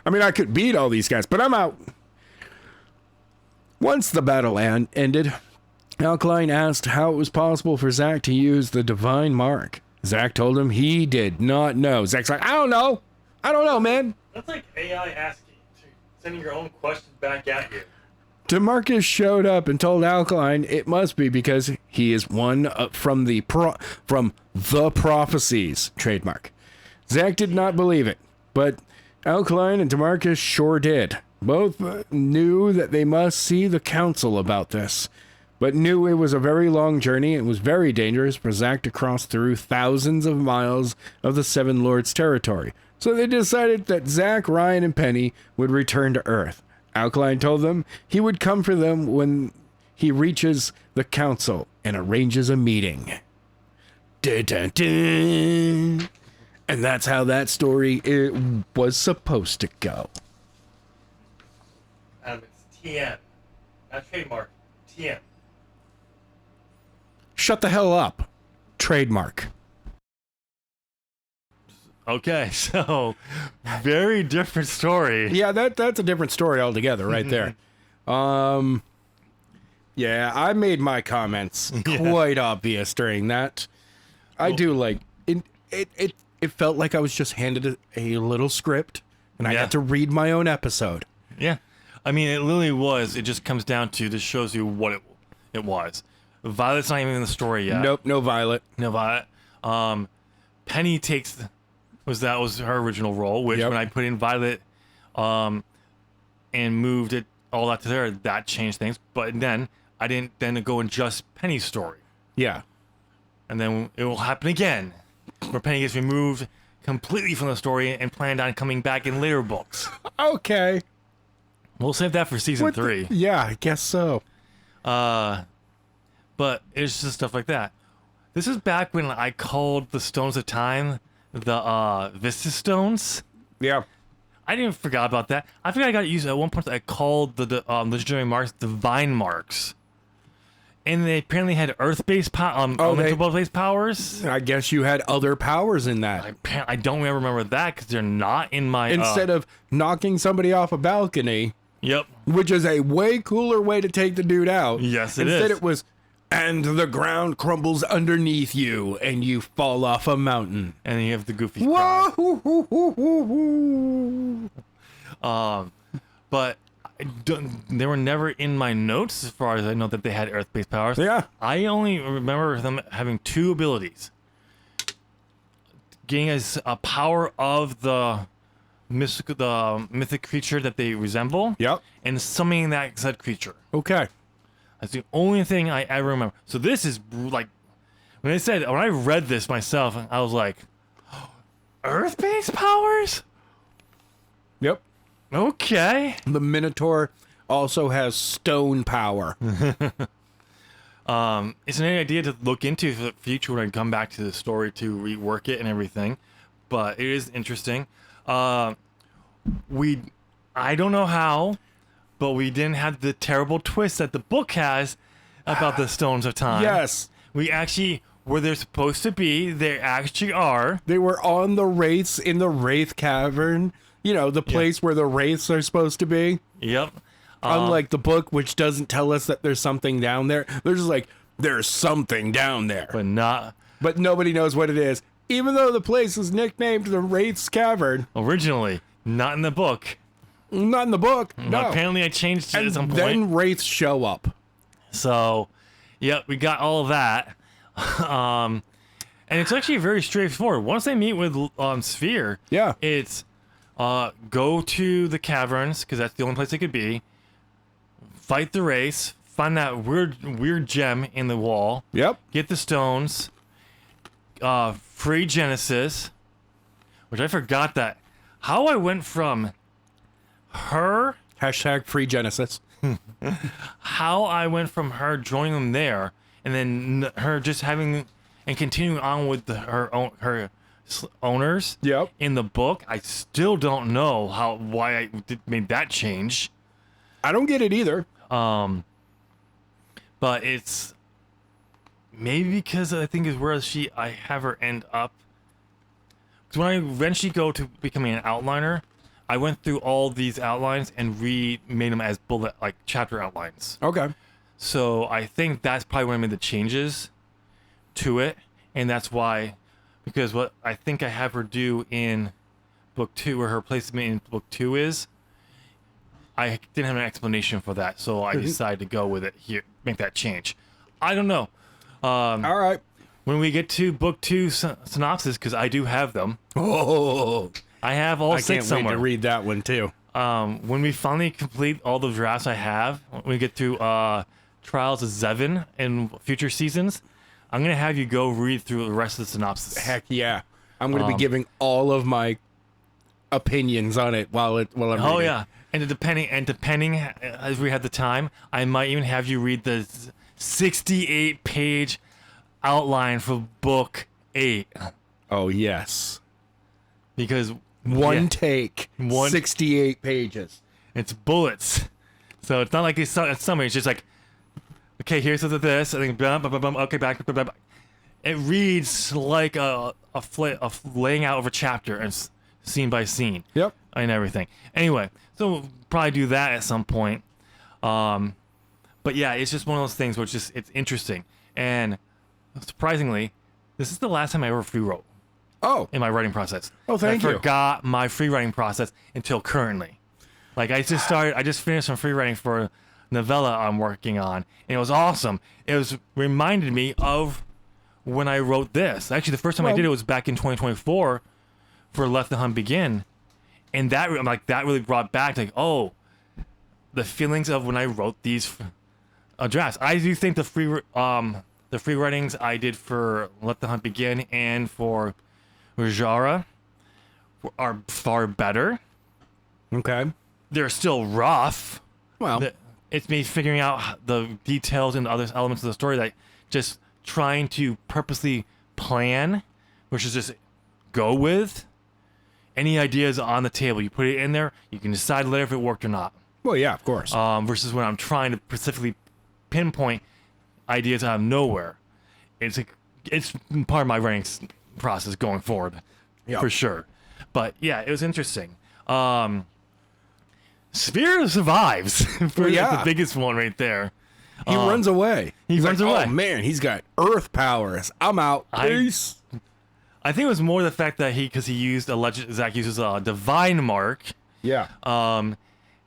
I mean, I could beat all these guys, but I'm out. Once the battle ended, Alkaline asked how it was possible for Zach to use the divine mark. Zach told him he did not know. Zach's like, I don't know. I don't know, man. That's like AI asking, sending your own question back at you. DeMarcus showed up and told Alkaline it must be because he is one from the prophecies, trademark. Zach did not believe it, but Alkaline and DeMarcus sure did. Both knew that they must see the council about this, but knew it was a very long journey and was very dangerous for Zach to cross through thousands of miles of the Seven Lords' territory. So they decided that Zack, Ryan, and Penny would return to Earth. Alkaline told them he would come for them when he reaches the council and arranges a meeting. Dun, dun, dun. And that's how that story was supposed to go. It's TM. Not trademark. TM. Shut the hell up. Trademark. Okay, so very different story. Yeah, that's a different story altogether right there. Yeah, I made my comments quite obvious during that. I do like it felt like I was just handed a little script and I had to read my own episode. Yeah. I mean, it literally was. It just comes down to, this shows you what it was. Violet's not even in the story yet. Nope, no Violet. No Violet. Penny that was her original role, which when I put in Violet and moved it all that to there, that changed things. But then I didn't then go in just Penny's story. Yeah. And then it will happen again, where Penny gets removed completely from the story and planned on coming back in later books. Okay. We'll save that for season 3. Yeah, I guess so. But it's just stuff like that. This is back when I called the Stones of Time the Vista Stones. Yeah. I didn't forget about that. I think I got used at one point. I called the legendary marks Divine Marks, and they apparently had Earth-based elemental-based powers. I guess you had other powers in that. I don't remember that because they're not in my. Instead of knocking somebody off a balcony. Yep. Which is a way cooler way to take the dude out. Yes, it is. Instead it was, and the ground crumbles underneath you, and you fall off a mountain. And then you have the goofy cry. But they were never in my notes as far as I know that they had Earth-based powers. Yeah. I only remember them having 2 abilities. Getting a power of the mythic creature that they resemble. Yep. And summoning that said creature. Okay. That's the only thing I ever remember. So this is like, when I read this myself, I was like, Earth-based powers? Yep. Okay. The Minotaur also has stone power. It's an idea to look into for the future when I come back to the story to rework it and everything, but it is interesting. I don't know how, but we didn't have the terrible twist that the book has about the Stones of Time. Yes. We actually, where they're supposed to be, they actually are. They were on the Wraiths in the Wraith Cavern. You know, the place where the Wraiths are supposed to be. Yep. Unlike the book, which doesn't tell us that there's something down there. They're just like, there's something down there. But nobody knows what it is. Even though the place is nicknamed the Wraiths Cavern. Originally, not in the book. Not in the book, no. Apparently I changed it at some point. Then Wraiths show up. So, yep, we got all of that. And it's actually very straightforward. Once they meet with Sphere, it's go to the caverns, because that's the only place they could be. Fight the race. Find that weird gem in the wall. Yep. Get the stones. Free Genesis. Which I forgot that. How I went from her... Hashtag free Genesis. How I went from her joining them there, and then her just having... And continuing on with her owners in the book, I still don't know why I made that change. I don't get it either. But it's maybe because I think is where I have her end up. Because when I eventually go to becoming an outliner, I went through all these outlines and remade them as bullet, like chapter outlines. Okay. So I think that's probably when I made the changes to it, and that's why, because what I think I have her do in book 2, where her placement in book 2 is, I didn't have an explanation for that, so I decided to go with it here, make that change. I don't know. All right. When we get to book 2 synopsis, because I do have them. Oh, I have all 6 somewhere. I can't wait to read that one too. When we finally complete all the drafts I have, when we get to Trials of Zevin in future seasons, I'm going to have you go read through the rest of the synopsis. Heck yeah. I'm going to be giving all of my opinions on it while I'm Oh reading. yeah, and depending as we had the time, I might even have you read the 68-page outline for book 8 Oh yes. because One yeah, take. One- 68 pages. it's bullets, so it's not like a summary. It's just like, okay, here's this, and then blah, blah, blah, blah, okay, back. Blah, blah, blah. It reads like a laying out of a chapter and scene by scene. Yep. And everything. Anyway, so we'll probably do that at some point. But yeah, it's just one of those things where it's interesting. And surprisingly, this is the last time I ever free wrote Oh. in my writing process. Oh, thank you. I forgot my free writing process until currently. Like I just finished some free writing for a novella I'm working on, and it was awesome. It reminded me of when I wrote this. Actually, the first time I did it was back in 2024 for Let the Hunt Begin. And that really brought back like, oh, the feelings of when I wrote these drafts. I do think the free writings I did for Let the Hunt Begin and for Rajara are far better. Okay. They're still rough. Well, It's me figuring out the details and other elements of the story that just trying to purposely plan, which is just go with. Any ideas on the table, you put it in there, you can decide later if it worked or not. well, yeah, of course. Versus when I'm trying to specifically pinpoint ideas out of nowhere. It's part of my writing process going forward, for sure. But yeah, it was interesting. Sphere survives for yeah. the biggest one right there. he runs away. He's runs like, away. Oh, man, he's got earth powers. I'm out. Peace. I think it was more the fact that Zach uses a divine mark. Yeah. And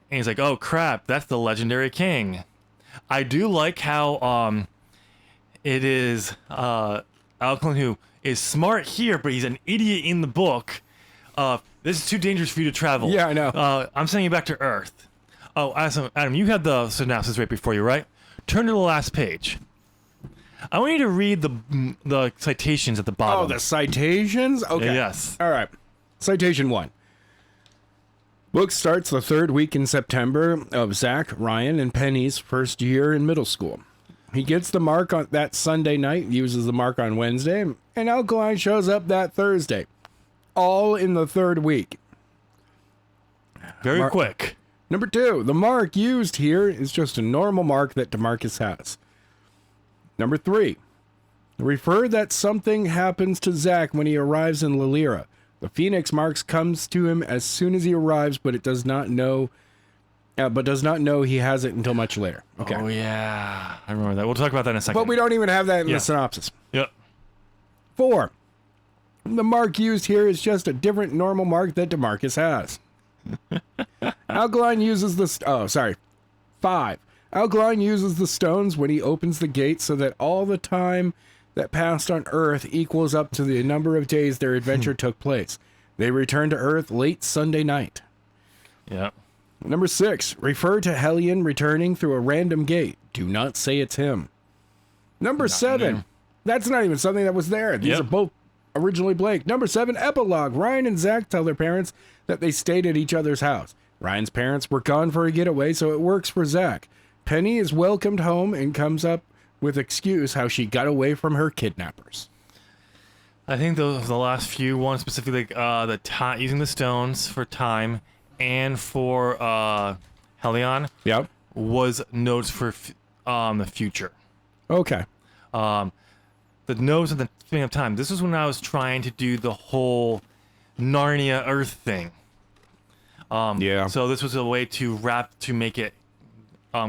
he's like, oh crap, that's the legendary king. I do like how it is Alclin who is smart here, but he's an idiot in the book. This is too dangerous for you to travel. Yeah, I know. I'm sending you back to Earth. Oh, Adam, you had the synopsis right before you, right? Turn to the last page. I want you to read the citations at the bottom. Oh, the citations? Okay. Yes. All right. Citation 1. Book starts the 3rd week in September of Zach, Ryan, and Penny's first year in middle school. He gets the mark on that Sunday night, uses the mark on Wednesday, and Alkaline shows up that Thursday. All in the 3rd week. Very quick. Number 2, the mark used here is just a normal mark that DeMarcus has. Number 3, refer that something happens to Zach when he arrives in Eilira. The Phoenix marks comes to him as soon as he arrives, but does not know he has it until much later. Okay. Oh yeah, I remember that. We'll talk about that in a second. But we don't even have that in the synopsis. Yep. 4, the mark used here is just a different normal mark that DeMarcus has. Alkaline uses the 5. Alkaline uses the stones when he opens the gate so that all the time that passed on Earth equals up to the number of days their adventure took place. They return to Earth late Sunday night. Yep. Number 6, refer to Hellion returning through a random gate. Do not say it's him. Number 7, that's not even something that was there. These are both originally blank. Number 7, epilogue. Ryan and Zach tell their parents that they stayed at each other's house. Ryan's parents were gone for a getaway, so it works for Zach. Penny is welcomed home and comes up with excuse how she got away from her kidnappers. I think the last few ones specifically, the using the stones for time and for Helion. Yep. Was notes for the future. Okay. The notes of the thing of time. This is when I was trying to do the whole Narnia Earth thing. Yeah. So this was a way to make it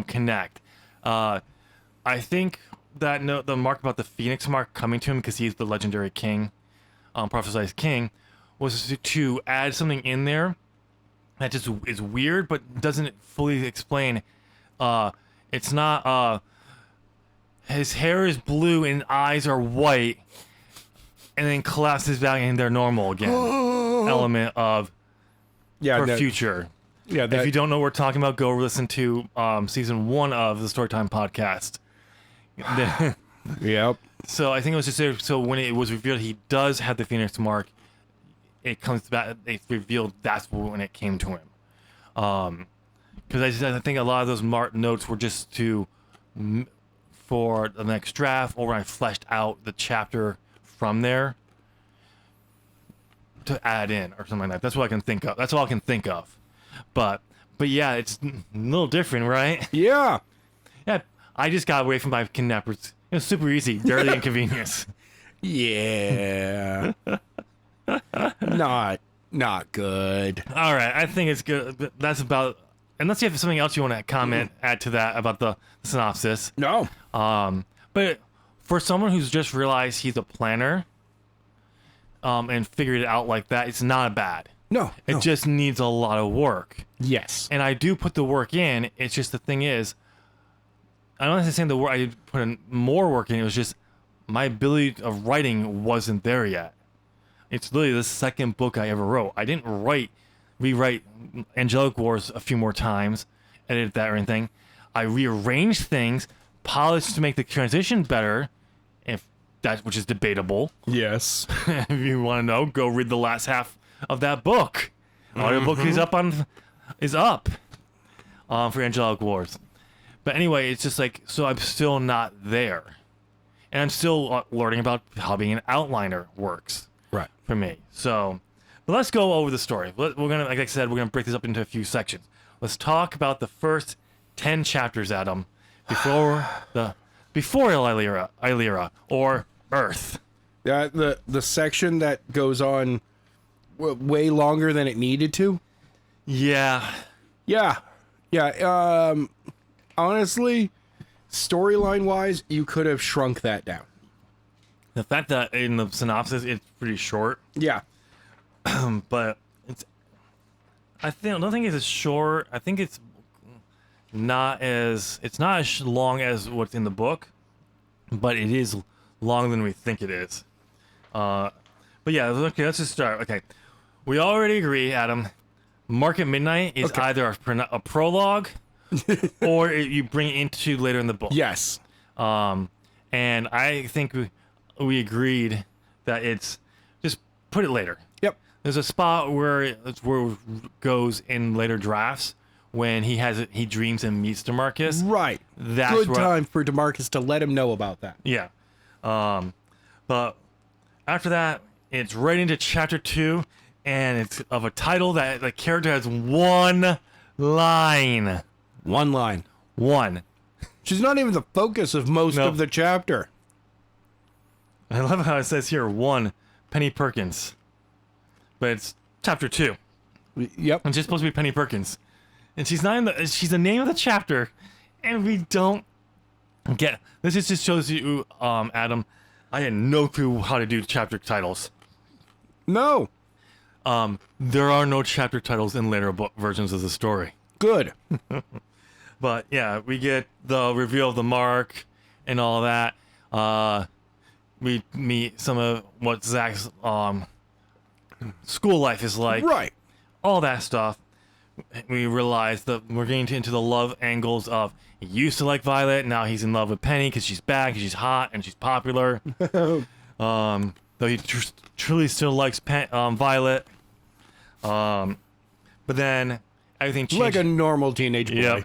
connect. I think that the mark about the Phoenix mark coming to him because he's the legendary king, prophesized king, was to add something in there that just is weird but doesn't fully explain. It's not his hair is blue and eyes are white, and then collapses back and they're normal again. Element of future. Yeah. If you don't know what we're talking about, go listen to season 1 of the Storytime podcast. Yep. So I think it was just there. So when it was revealed he does have the Phoenix mark, it comes back. It's revealed that's when it came to him. Because I think a lot of those notes were just for the next draft, or when I fleshed out the chapter from there to add in or something like that. That's what I can think of. That's all I can think of. But yeah, it's a little different, right? Yeah. Yeah, I just got away from my kidnappers. It was super easy. Dirty inconvenience. Yeah. Not good. All right, I think it's good. That's about. Unless you have something else you want to add to that about the synopsis. No. But for someone who's just realized he's a planner, and figured it out like that, it's not bad. No. It just needs a lot of work. Yes. And I do put the work in. It's just the thing is, I'm not saying the work. I put in more work in. It was just my ability of writing wasn't there yet. It's literally the second book I ever wrote. I didn't rewrite Angelic Wars a few more times, edit that or anything. I rearranged things, polished to make the transition better, which is debatable. Yes. If you want to know, go read the last half of that book. Audiobook is up for Angelic Wars. But anyway, it's just like, so I'm still not there. And I'm still learning about how being an outliner works. Right. For me. So, but let's go over the story. We're gonna, like I said, we're gonna break this up into a few sections. Let's talk about the first 10 chapters, Adam, before Eilira, or Earth. Yeah, the section that goes on way longer than it needed to. Yeah. Yeah. Honestly, storyline wise, you could have shrunk that down. The fact that in the synopsis it's pretty short. Yeah. But I don't think it's as short. I think it's not as long as what's in the book, but it is longer than we think it is. But yeah, okay, let's just start. Okay, we already agree, Adam. Mark at Midnight is either a prologue or you bring it into later in the book. Yes. And I think we agreed that it's just put it later. Yep. There's a spot where it goes in later drafts when he dreams and meets DeMarcus. Right. That's good time for DeMarcus to let him know about that. Yeah. But after that, it's right into chapter 2, and it's of a title that the character has one line. One line. One. She's not even the focus of most of the chapter. I love how it says here, one, Penny Perkins. But it's chapter 2. Yep. And she's supposed to be Penny Perkins. And she's not she's the name of the chapter, and we don't get... This just shows you, Adam, I had no clue how to do chapter titles. No. There are no chapter titles in later versions of the story. Good. But yeah, we get the reveal of the mark and all that. We meet some of what Zach's school life is like. Right. All that stuff. We realize that we're getting into the love angles of he used to like Violet, now he's in love with Penny because she's back and she's hot and she's popular. Though he truly still likes Violet. But then everything changes. Like a normal teenage boy. Yep.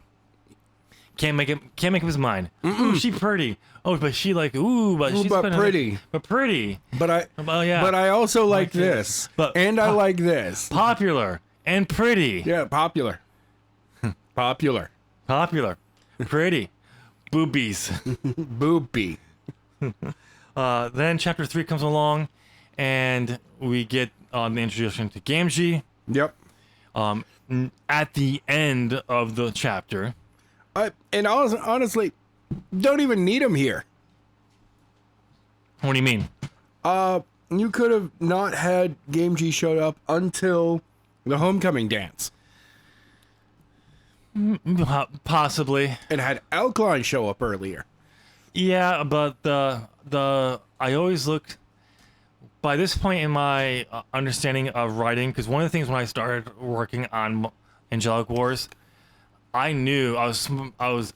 Can't make up his mind. Ooh, she pretty. Oh, but she like but she's pretty. But pretty. But I also like this. And I like this. Popular and pretty. Yeah, popular. Popular. Pretty. Boobies. Boobie. Then chapter 3 comes along, and we get the introduction to Gamgee. Yep. At the end of the chapter. And honestly, don't even need him here. What do you mean? You could have not had Gamgee showed up until the homecoming dance. Possibly. And had Alkaline show up earlier. Yeah, but I always looked... By this point in my understanding of writing, because one of the things when I started working on Angelic Wars, I knew I was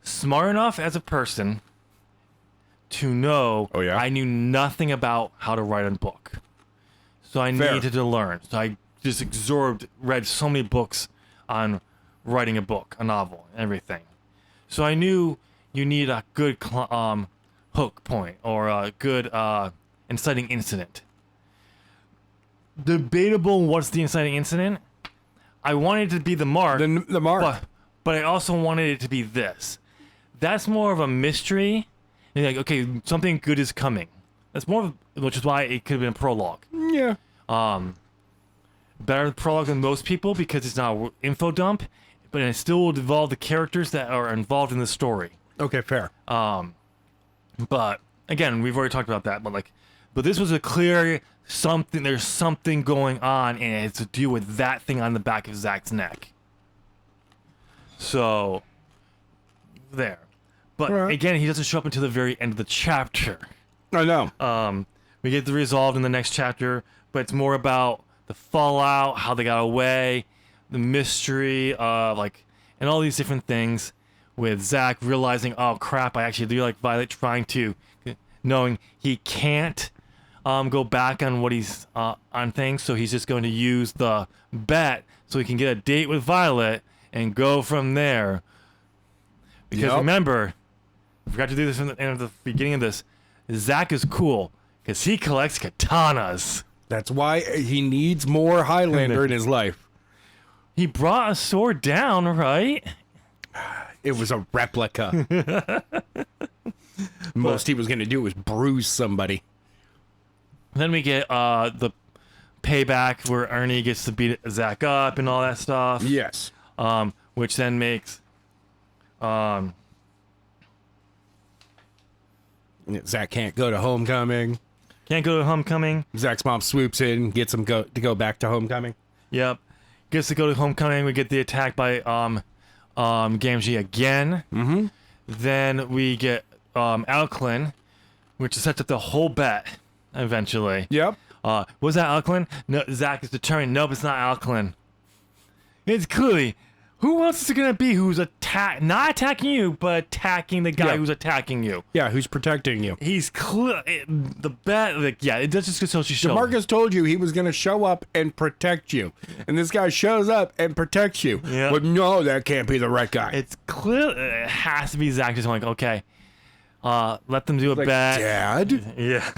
smart enough as a person to know I knew nothing about how to write a book. So I Fair. needed to learn. So I just read so many books on writing a book, a novel, everything. So I knew you need a good hook point or a good inciting incident. Debatable what's the inciting incident. I wanted it to be the mark. The mark. But I also wanted it to be this. That's more of a mystery. And like, okay, something good is coming. That's more of, which is why it could have been a prologue. Yeah. Better prologue than most people because it's not an info dump, but it still will involve the characters that are involved in the story. Okay, fair. But again, we've already talked about that. But this was a clear something. There's something going on, and it's to do with that thing on the back of Zach's neck. So there. But Right. again, he doesn't show up until the very end of the chapter. I know. We get the resolved in the next chapter, but it's more about the fallout, how they got away, the mystery of and all these different things. With Zach realizing, oh crap, I actually do like Violet, trying to, knowing he can't go back on what he's on things, so he's just going to use the bet so he can get a date with Violet and go from there. Because remember, I forgot to do this in the beginning of this. Zach is cool because he collects katanas. That's why he needs more Highlander in his life. He brought a sword down, right? It was a replica. Most he was going to do was bruise somebody. Then we get the payback where Ernie gets to beat Zach up and all that stuff. Yes. Which then makes Zach can't go to homecoming. can't go to homecoming. Zach's mom swoops in, gets him to go back to homecoming. Yep. Gets to go to homecoming. We get the attack by Gamgee again. Mm-hmm. Then we get Alclin, which sets up the whole bet eventually. Yep. Was that Alclin? No, Zach is determined. Nope, it's not Alclin. It's clearly who else is it gonna be who's not attacking you, but attacking the guy who's attacking you. Yeah, who's protecting you? He's clear. The bet, it does just so she shows. Marcus told you he was going to show up and protect you. And this guy shows up and protects you. Yeah. But no, that can't be the right guy. It's clear. It has to be Zach. Just like, okay, let them do a bet. Dad? Yeah.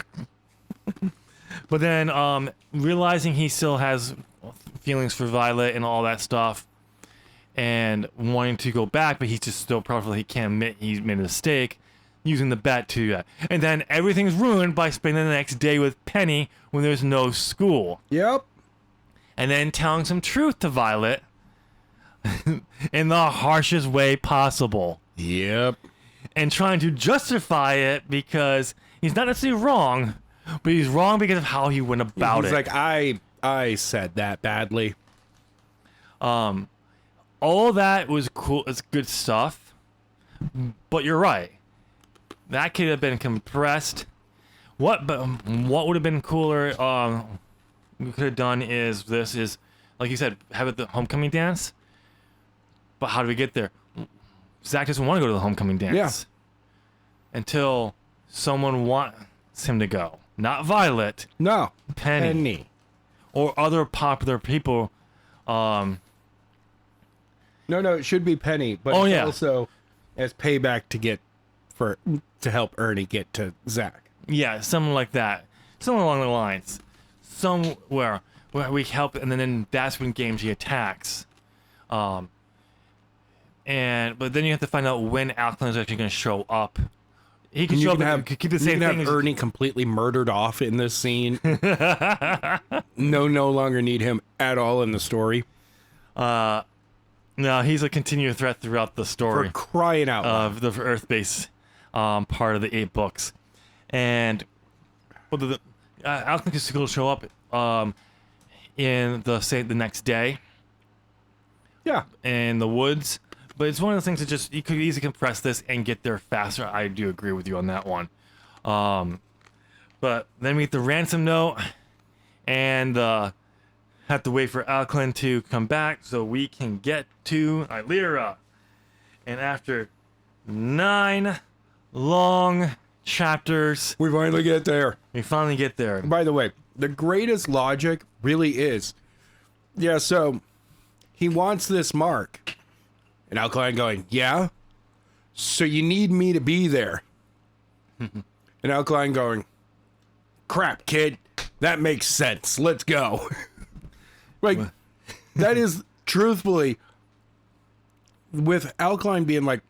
But then realizing he still has feelings for Violet and all that stuff, and wanting to go back, but he's just still probably he can't admit he's made a mistake, using the bet to that. And then everything's ruined by spending the next day with Penny when there's no school. Yep. And then telling some truth to Violet in the harshest way possible. Yep. And trying to justify it because he's not necessarily wrong, but he's wrong because of how he went about it. He's like, I said that badly. All that was cool. It's good stuff. But you're right. That could have been compressed. What would have been cooler we could have done is like you said, have it the homecoming dance. But how do we get there? Zach doesn't want to go to the homecoming dance. Yeah. Until someone wants him to go. Not Violet. No. Penny. Or other popular people. No, it should be Penny, but also as payback to help Ernie get to Zach. Yeah, something like that. Something along the lines. Somewhere where we help, and then that's when Gamgee attacks. But then you have to find out when Alclin is actually going to show up. He can show up and keep the same thing. You can have Ernie completely murdered off in this scene. No longer need him at all in the story. No, he's a continued threat throughout the story. For crying out loud. Of the Earth-based part of the 8 books. And Alclin can still show up in the next day. Yeah. In the woods. But it's one of the things that you could easily compress this and get there faster. I do agree with you on that one. But then we get the ransom note and have to wait for Alclin to come back so we can get to Eilira. And after 9 long chapters, we finally get there. we finally get there. By the way, the greatest logic really is, yeah, so he wants this mark. And Alkaline going, yeah? So you need me to be there. And Alkaline going, crap, kid. That makes sense. Let's go. Like, that is truthfully, with Alkaline being like,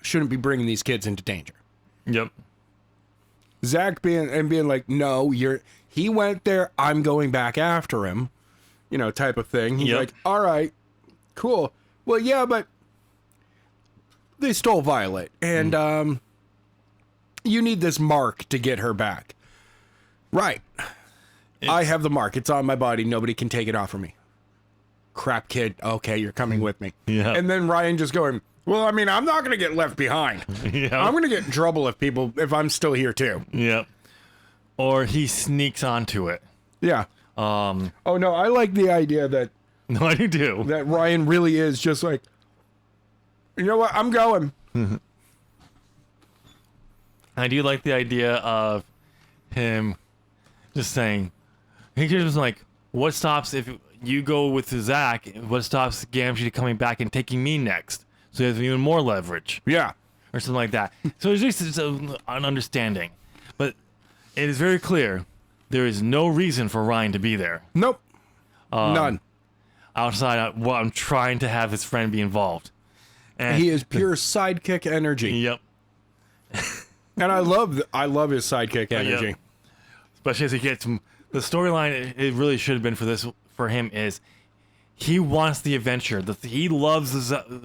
shouldn't be bringing these kids into danger. Yep. Zach being like, no, he went there. I'm going back after him, type of thing. He's like, all right, cool. Well, yeah, but they stole Violet, and you need this mark to get her back. Right. I have the mark. It's on my body. Nobody can take it off of me. Crap, kid. Okay, you're coming with me. Yeah. And then Ryan just going, well, I mean, I'm not going to get left behind. Yeah. I'm going to get in trouble if I'm still here too. Yep. Or he sneaks onto it. Yeah. Oh no, I like the idea that No, I do. that Ryan really is just like, you know what? I'm going. I do like the idea of him just saying, he just was like, what stops if you go with Zach? What stops Gamgee coming back and taking me next? So he has even more leverage. Yeah. Or something like that. So it's just an understanding. But it is very clear there is no reason for Ryan to be there. Nope. None. Outside of what I'm trying to have his friend be involved. And He is pure sidekick energy. Yep. And I love his sidekick energy. Especially as he gets the storyline. It really should have been for him is he wants the adventure. He loves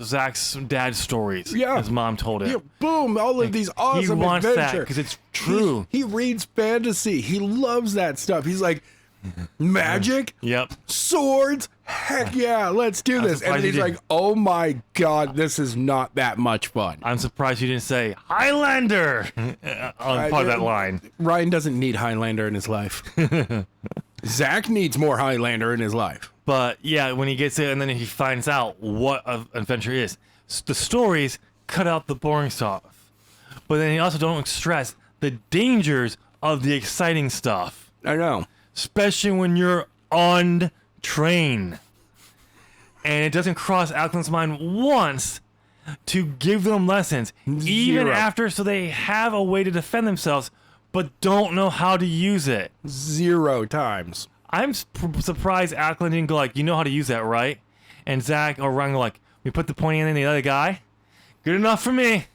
Zach's dad's stories. Yeah. His mom told him. Yeah, boom! All of these awesome he wants that adventure because it's true. He reads fantasy. He loves that stuff. He's like, magic, Yep. swords. Heck yeah, let's do this. And surprised then he's he like, oh my god, this is not that much fun. I'm surprised you didn't say Highlander on part of that line. Ryan doesn't need Highlander in his life. Zach needs more Highlander in his life. But yeah, when he gets it and then he finds out what an adventure is, the stories cut out the boring stuff. But then he also don't stress the dangers of the exciting stuff. I know. Especially when you're untrained. And it doesn't cross Alklin's mind once to give them lessons. Even Zero. after, so they have a way to defend themselves, but don't know how to use it. 0 times. I'm surprised Alklin didn't go like, you know how to use that, right? And Zach or Ryan go like, we put the pointy end in the other guy? Good enough for me.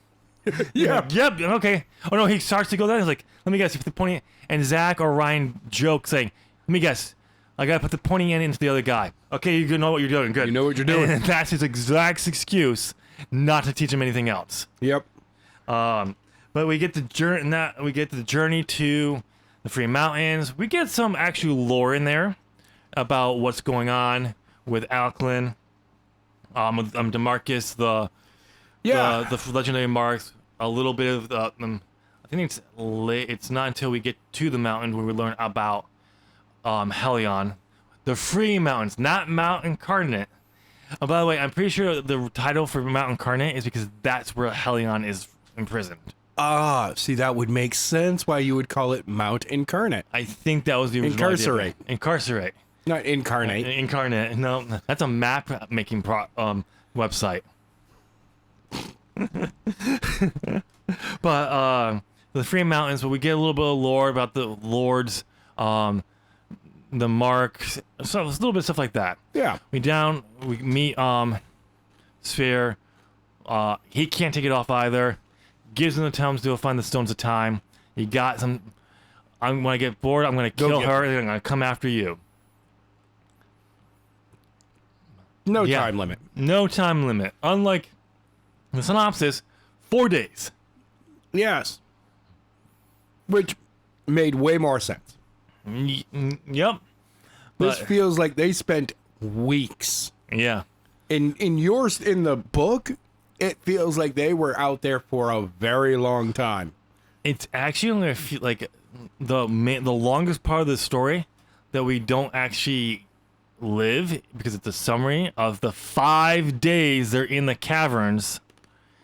Yeah. Like, yep, okay. Oh no, he starts to go there. He's like, let me guess, you put the pointy. And Zach or Ryan joke saying, let me guess, I gotta put the pointy end into the other guy. Okay, you know what you're doing. Good. You know what you're doing. And that's his exact excuse not to teach him anything else. Yep. But we get the journey to the Free Mountains. We get some actual lore in there about what's going on with Alklin, with Demarcus, the legendary marks. A little bit of I think it's late. It's not until we get to the mountain where we learn about Helion, the Free Mountains, not Mount Incarnate. By the way, I'm pretty sure the title for Mount Incarnate is because that's where Helion is imprisoned. Ah, see, that would make sense why you would call it Mount Incarnate. I think that was the original Incarcerate. idea. Incarcerate. Not Incarnate. Incarnate. No, that's a map making website. But the Free Mountains, but we get a little bit of lore about the lords, the marks, so a little bit of stuff like that. Yeah. We meet Sphere. He can't take it off either. Gives him the time to go find the Stones of Time. He got some. When I get bored, I'm gonna kill her, and I'm gonna come after you. No time limit. No time limit. Unlike the synopsis, 4 days. Yes. Which made way more sense. Yep. This feels like they spent weeks. Yeah. In the book, it feels like they were out there for a very long time. It's actually only like the longest part of the story that we don't actually live because it's a summary of the 5 days they're in the caverns.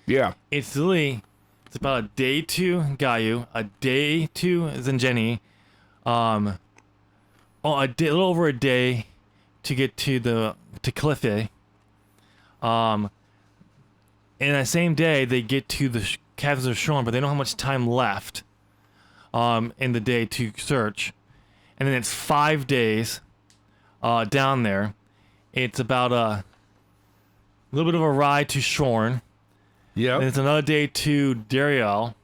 Yeah. It's about a day to Gayu, a day to Zenjeni, a little over a day to get to Cliffy. And that same day they get to the caverns of Shorn, but they don't have much time left in the day to search. And then it's 5 days down there. It's about a little bit of a ride to Shorn. Yeah. And it's another day to Dariel.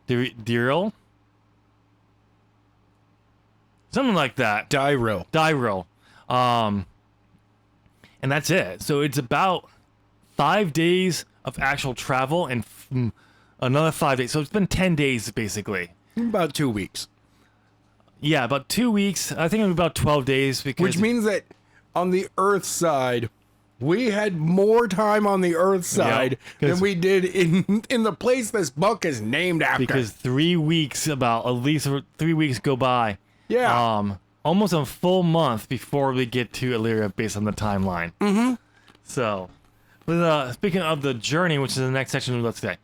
Dariel? Something like that. Dyril. And that's it. So it's about 5 days of actual travel and another 5 days. So it's been 10 days, basically. About 2 weeks. Yeah, about 2 weeks. I think it was about 12 days. Which means that on the Earth side, we had more time on the Earth side than we did in the place this book is named after. Because 3 weeks, at least 3 weeks go by. Yeah. Almost a full month before we get to Eilira based on the timeline. Mm-hmm. So, speaking of the journey, which is the next section of Let's Say,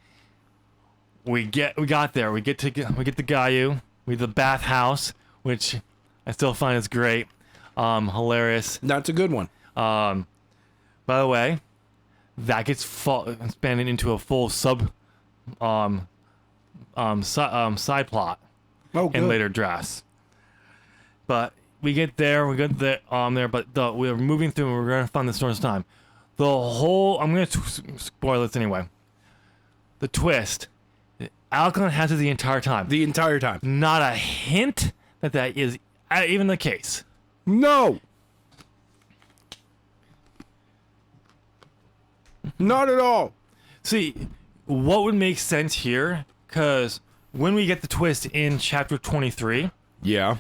we got there. We get the Gayu. We have the bathhouse, which I still find is great. Hilarious. That's a good one. By the way, that gets expanded into a full side plot in later drafts. But we get there, but we're moving through and we're going to find the Storm's time. I'm going to spoil this anyway. The twist, Alcon has it the entire time. The entire time. Not a hint that is even the case. No. Not at all. See, what would make sense here, because when we get the twist in chapter 23... Yeah.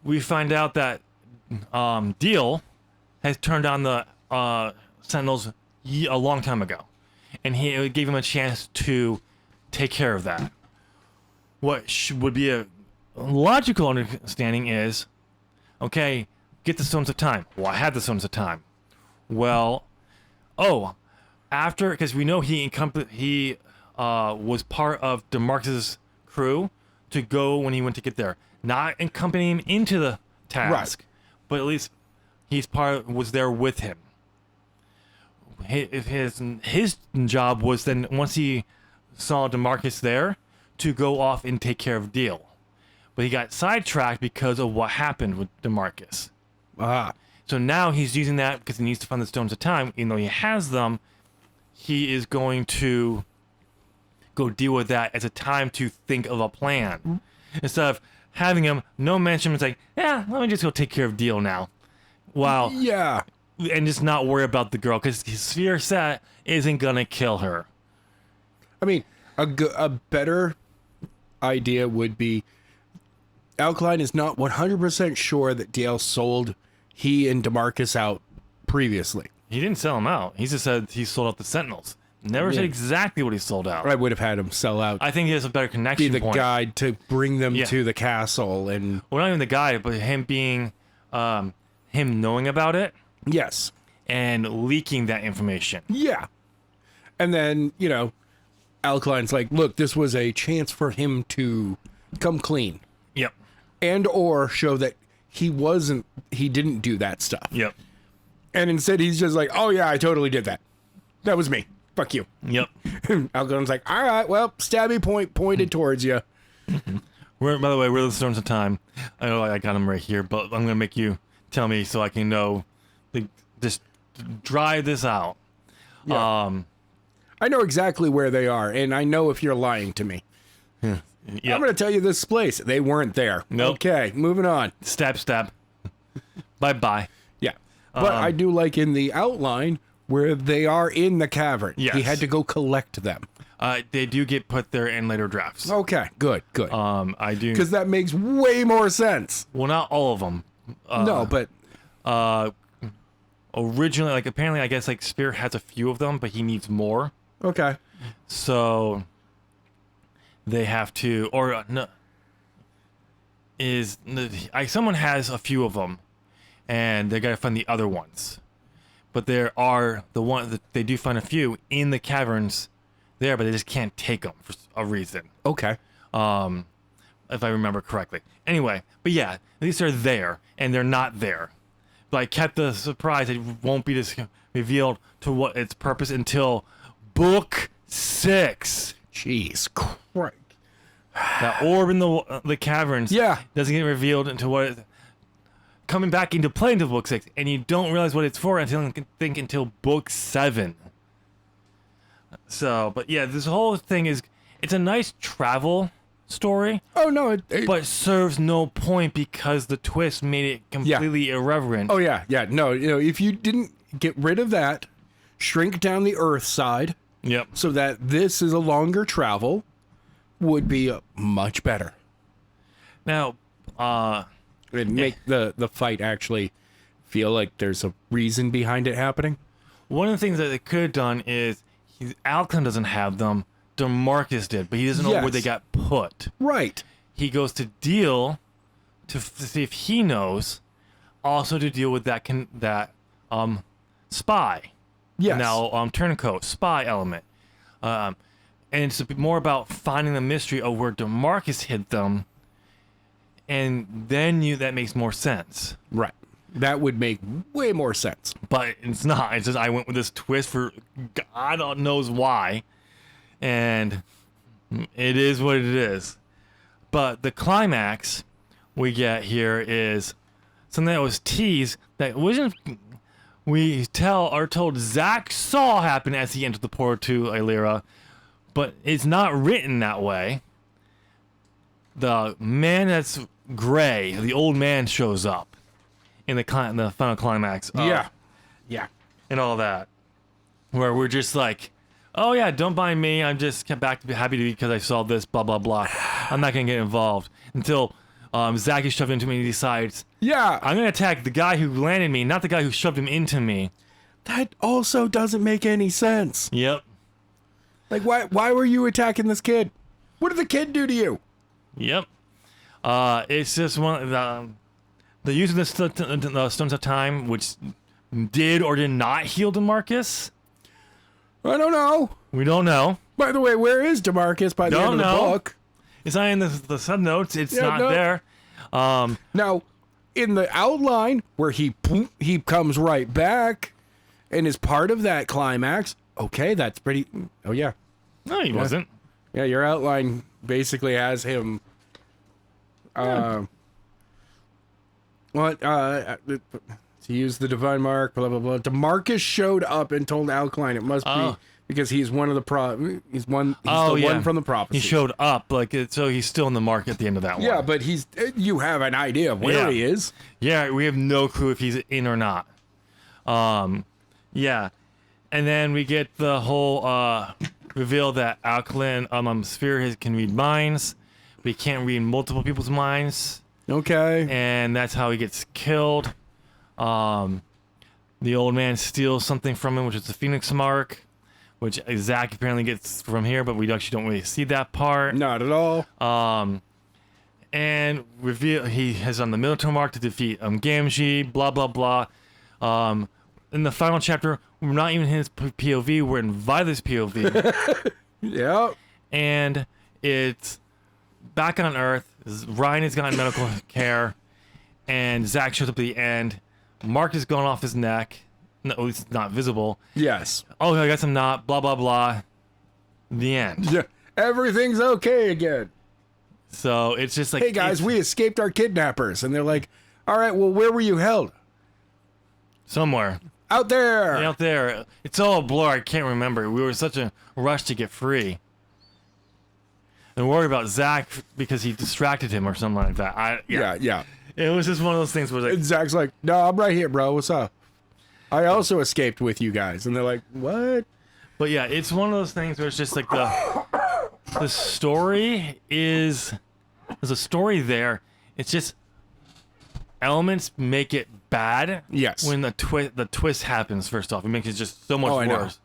We find out that Deal has turned on the Sentinels a long time ago. And it gave him a chance to take care of that. What would be a logical understanding is, okay, get the Stones of Time. Well, I had the Stones of Time. Well, because we know he was part of DeMarcus's crew to go when he went to get there. Not accompanying him into the task, but at least was there with him. His job was then, once he saw DeMarcus there, to go off and take care of Deal. But he got sidetracked because of what happened with DeMarcus. So now he's using that because he needs to find the Stones of Time. Even though he has them, he is going to go deal with that as a time to think of a plan. Instead of having him, no mention, it's like, let me just go take care of Deal now. Wow. Yeah. And just not worry about the girl, because his sphere set isn't going to kill her. I mean, a better idea would be Alkaline is not 100% sure that Dale sold he and DeMarcus out previously. He didn't sell him out. He just said he sold out the Sentinels. Never said exactly what he sold out. I would have had him sell out. I think he has a better connection be the point. guide to bring them to the castle. And well, not even the guide, but him being him knowing about it. Yes. And leaking that information. Yeah. And then, Alkaline's like, look, this was a chance for him to come clean. Yep. And or show that he didn't do that stuff. Yep. And instead he's just like, oh yeah, I totally did that. That was me. Fuck you. Yep. Alkaline's like, all right, well, stabby point pointed towards you. By the way, we're the Storms of Time. I know I got them right here, but I'm going to make you tell me so I can know. Just dry this out. Yeah. I know exactly where they are, and I know if you're lying to me. Yep. I'm going to tell you this place. They weren't there. Nope. Okay, moving on. Stab. Bye-bye. Yeah. But I do like in the outline where they are in the cavern. Yes. He had to go collect them. They do get put there in later drafts. Okay, good. I do. Because that makes way more sense. Well, not all of them. No, but... originally, apparently, I guess, Spear has a few of them, but he needs more. Okay. So... they have to... Or, no... someone has a few of them, and they gotta find the other ones. But there are the ones that they do find a few in the caverns there, but they just can't take them for a reason. Okay. And if I remember correctly. Anyway, but yeah, at least they're there, and they're not there. But I kept the surprise that it won't be revealed to what its purpose until book 6. Jeez, Christ. That orb in the caverns doesn't get revealed until what it's coming back into play into book 6, and you don't realize what it's for until book 7. So, but yeah, this whole thing it's a nice travel story. Oh no, but it serves no point because the twist made it completely irreverent. Oh yeah, no, if you didn't get rid of that, shrink down the Earth side, Yep. so that this is a longer travel, would be much better. Now, It'd make the fight actually feel like there's a reason behind it happening. one of the things that they could have done is Alcon doesn't have them. DeMarcus did, but he doesn't know where they got put. Right. He goes to deal to see if he knows, also to deal with that spy. Yes. Now turncoat spy element, and it's more about finding the mystery of where DeMarcus hid them, and then that makes more sense. Right. That would make way more sense. But it's not. It's just I went with this twist for God knows why, and it is what it is. But the climax we get here is something that was teased that wasn't. We are told Zach saw happen as he entered the portal to Eilira, but it's not written that way. The man that's gray, the old man, shows up in the final climax. Yeah. And all that, where we're just like, oh yeah, don't mind me. I'm just happy to be because I saw this, blah blah blah. I'm not gonna get involved until Zach is shoved into me and he decides, Yeah. I'm gonna attack the guy who landed me, not the guy who shoved him into me. That also doesn't make any sense. Yep. Like, why were you attacking this kid? What did the kid do to you? Yep. It's just one the use of the Stones of Time, which did or did not heal DeMarcus. I don't know. We don't know. By the way, where is DeMarcus by the end of the book? It's not in the sub notes. It's not there. Now, in the outline where he comes right back and is part of that climax. Okay, that's pretty. Oh yeah. No, he wasn't. Yeah, your outline basically has him. To use the divine mark, blah blah blah. DeMarcus showed up and told Alcline it must be because he's one of the He's one from the prophecy. He showed up so he's still in the mark at the end of that one. Yeah, but you have an idea of where he is. Yeah, we have no clue if he's in or not. Yeah, and then we get the whole reveal that Alkaline sphere can read minds. We can't read multiple people's minds. Okay. And that's how he gets killed. The old man steals something from him, which is the Phoenix Mark, which Zach apparently gets from here, but we actually don't really see that part. Not at all. And reveal he has on the Minotaur Mark to defeat Gamgee, blah blah blah. In the final chapter, we're not even in his POV, we're in Violet's POV. Yeah. And it's back on Earth. Ryan has gotten medical care, and Zach shows up at the end. Mark has gone off his neck. No, at least it's not visible. Yes. Oh, I guess I'm not. Blah, blah, blah. The end. Yeah. Everything's okay again. So it's just like... Hey, guys, we escaped our kidnappers. And they're like, all right, well, where were you held? Somewhere. Out there. Out there. It's all a blur. I can't remember. We were in such a rush to get free. And worried about Zach because he distracted him or something like that. Yeah. It was just one of those things where and Zach's like, no, I'm right here, bro. What's up? I also escaped with you guys. And they're like, what? But yeah, it's one of those things where it's just like the story there's a story there. It's just elements make it bad. Yes. When the twist happens, first off, it makes it just so much worse.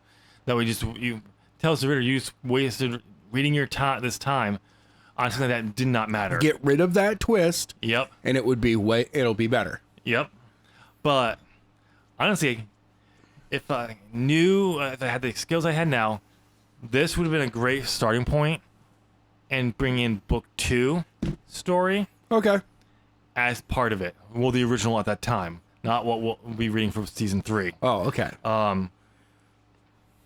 That you tell us the reader, you just wasted reading your time on something that did not matter. Get rid of that twist. Yep. And it'll be better. Yep. But honestly, if I had the skills I had now, this would have been a great starting point and bring in book 2 story Okay. as part of it. Well, the original at that time, not what we'll be reading for season 3. Oh, okay. But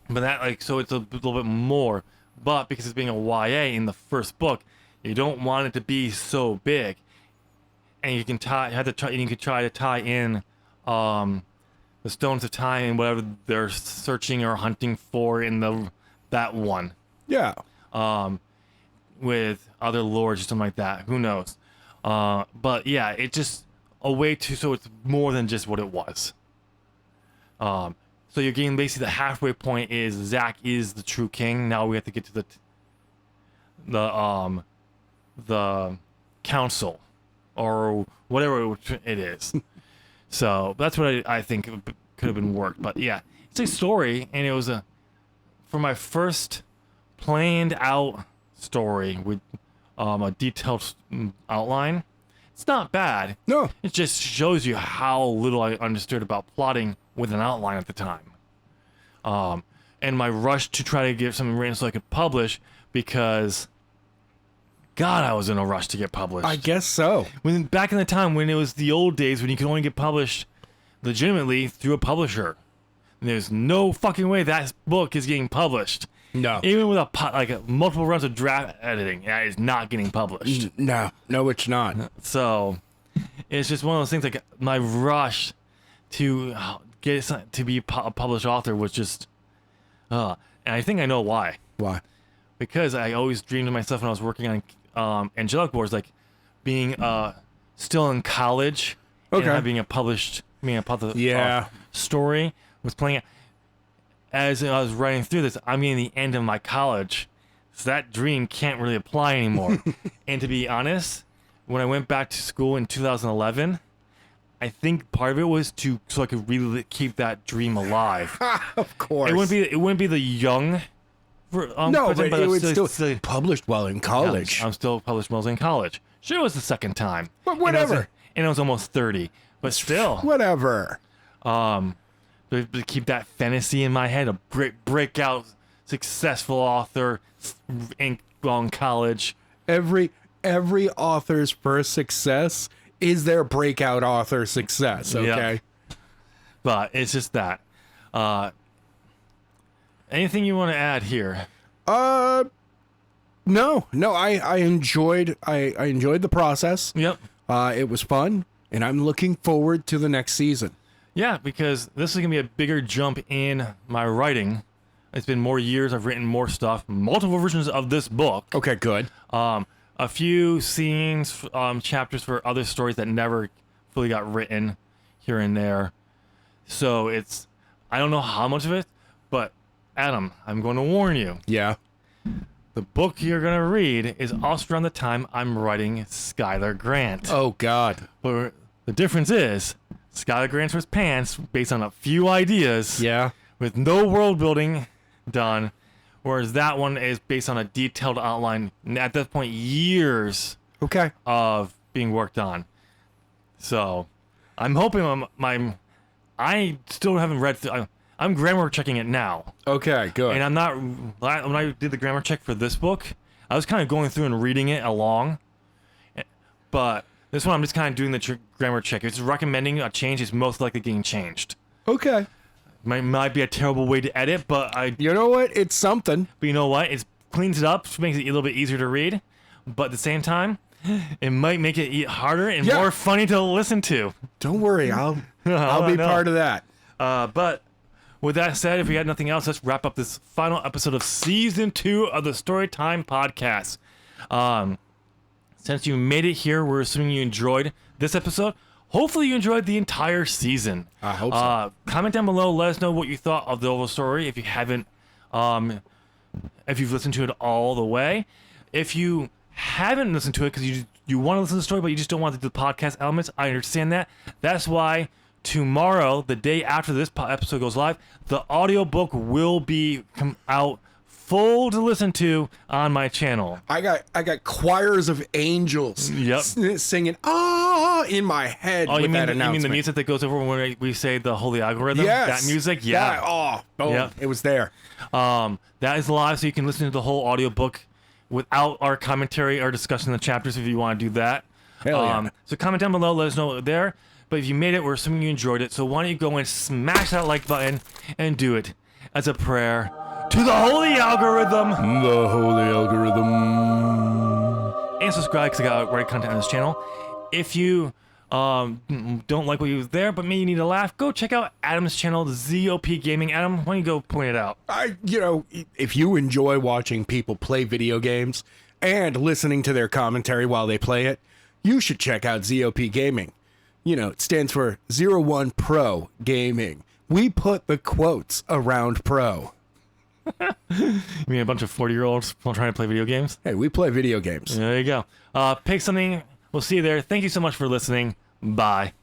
that, like, so it's a little bit more. But because it's being a YA in the first book, you don't want it to be so big, and you can try to tie in the stones of time and whatever they're searching or hunting for in that one. Yeah. With other lords or something like that. Who knows? But yeah, it's just a way to, so it's more than just what it was. So you're getting basically the halfway point is Zack is the true king. Now we have to get to the council or whatever it is. So that's what I think could have been worked. But yeah, it's a story, and it was for my first planned out story with a detailed outline. It's not bad. No. It just shows you how little I understood about plotting with an outline at the time. And my rush to try to get something written so I could publish, because God, I was in a rush to get published. I guess so. When back in the time when it was the old days when you could only get published legitimately through a publisher. And there's no fucking way that book is getting published. No. Even with multiple runs of draft editing, that is not getting published. No, it's not. So it's just one of those things. Like, my rush to get it to be a published author was just, and I think I know why. Why? Because I always dreamed of myself when I was working on Angelic Wars, like being still in college, Okay. and having a published Yeah. story was playing it. As I was writing through this, I'm getting the end of my college, so that dream can't really apply anymore. And to be honest, when I went back to school in 2011, I think part of it was so I could really keep that dream alive. Of course. It wouldn't be the young. No, but it would still published while in Yeah, college. I'm still published while I was in college. Sure, it was the second time. But whatever. And I was almost 30, but still. Whatever. To keep that fantasy in my head, a great breakout, successful author in college. Every author's first success is their breakout author success. Okay. Yep. But it's just that. Anything you want to add here? No. I enjoyed the process. Yep. It was fun, and I'm looking forward to the next season. Yeah, because this is going to be a bigger jump in my writing. It's been more years. I've written more stuff, multiple versions of this book. Okay, good. A few scenes, chapters for other stories that never fully got written here and there. So I don't know how much of it, but Adam, I'm going to warn you. Yeah. The book you're going to read is also around the time I'm writing Skylar Grant. Oh, God. But the difference is, Skylar Grant's was pants based on a few ideas. Yeah. With no world building done, whereas that one is based on a detailed outline. At this point, years Okay. of being worked on. So, I'm hoping I still haven't read. I'm grammar checking it now, Okay, good. and I'm not. When I did the grammar check for this book, I was kind of going through and reading it along, but this one I'm just kind of doing the grammar check. If it's recommending a change, it's most likely getting changed. Okay. Might be a terrible way to edit, but You know what? It's something. But you know what? It cleans it up, makes it a little bit easier to read. But at the same time, it might make it harder and more funny to listen to. Don't worry. I'll be part of that. But with that said, if we got nothing else, let's wrap up this final episode of Season 2 of the Storytime Podcast. Since you made it here, we're assuming you enjoyed this episode. Hopefully you enjoyed the entire season. I hope so. Comment down below. Let us know what you thought of the overall story. If you haven't, if you've listened to it all the way. If you haven't listened to it because you want to listen to the story, but you just don't want to do the podcast elements, I understand that. That's why tomorrow, the day after this episode goes live, the audiobook will be come out full to listen to on my channel. I got choirs of angels singing in my head with that announcement. You mean the music that goes over when we say the holy algorithm? Yes. That music? Yeah. It was there. That is live, so you can listen to the whole audiobook without our commentary or discussion of the chapters if you want to do that. Hell yeah. So comment down below, let us know there. But if you made it, we're assuming you enjoyed it. So why don't you go and smash that like button and do it as a prayer to the holy algorithm. The holy algorithm. And subscribe because I got great content on this channel. If you don't like what you was there, but maybe you need a laugh, go check out Adam's channel, ZOP Gaming. Adam, why don't you go point it out? If you enjoy watching people play video games and listening to their commentary while they play it, you should check out ZOP Gaming. It stands for 01 Pro Gaming. We put the quotes around pro. You mean a bunch of 40-year-olds trying to play video games? Hey, we play video games. There you go. Pick something. We'll see you there. Thank you so much for listening. Bye.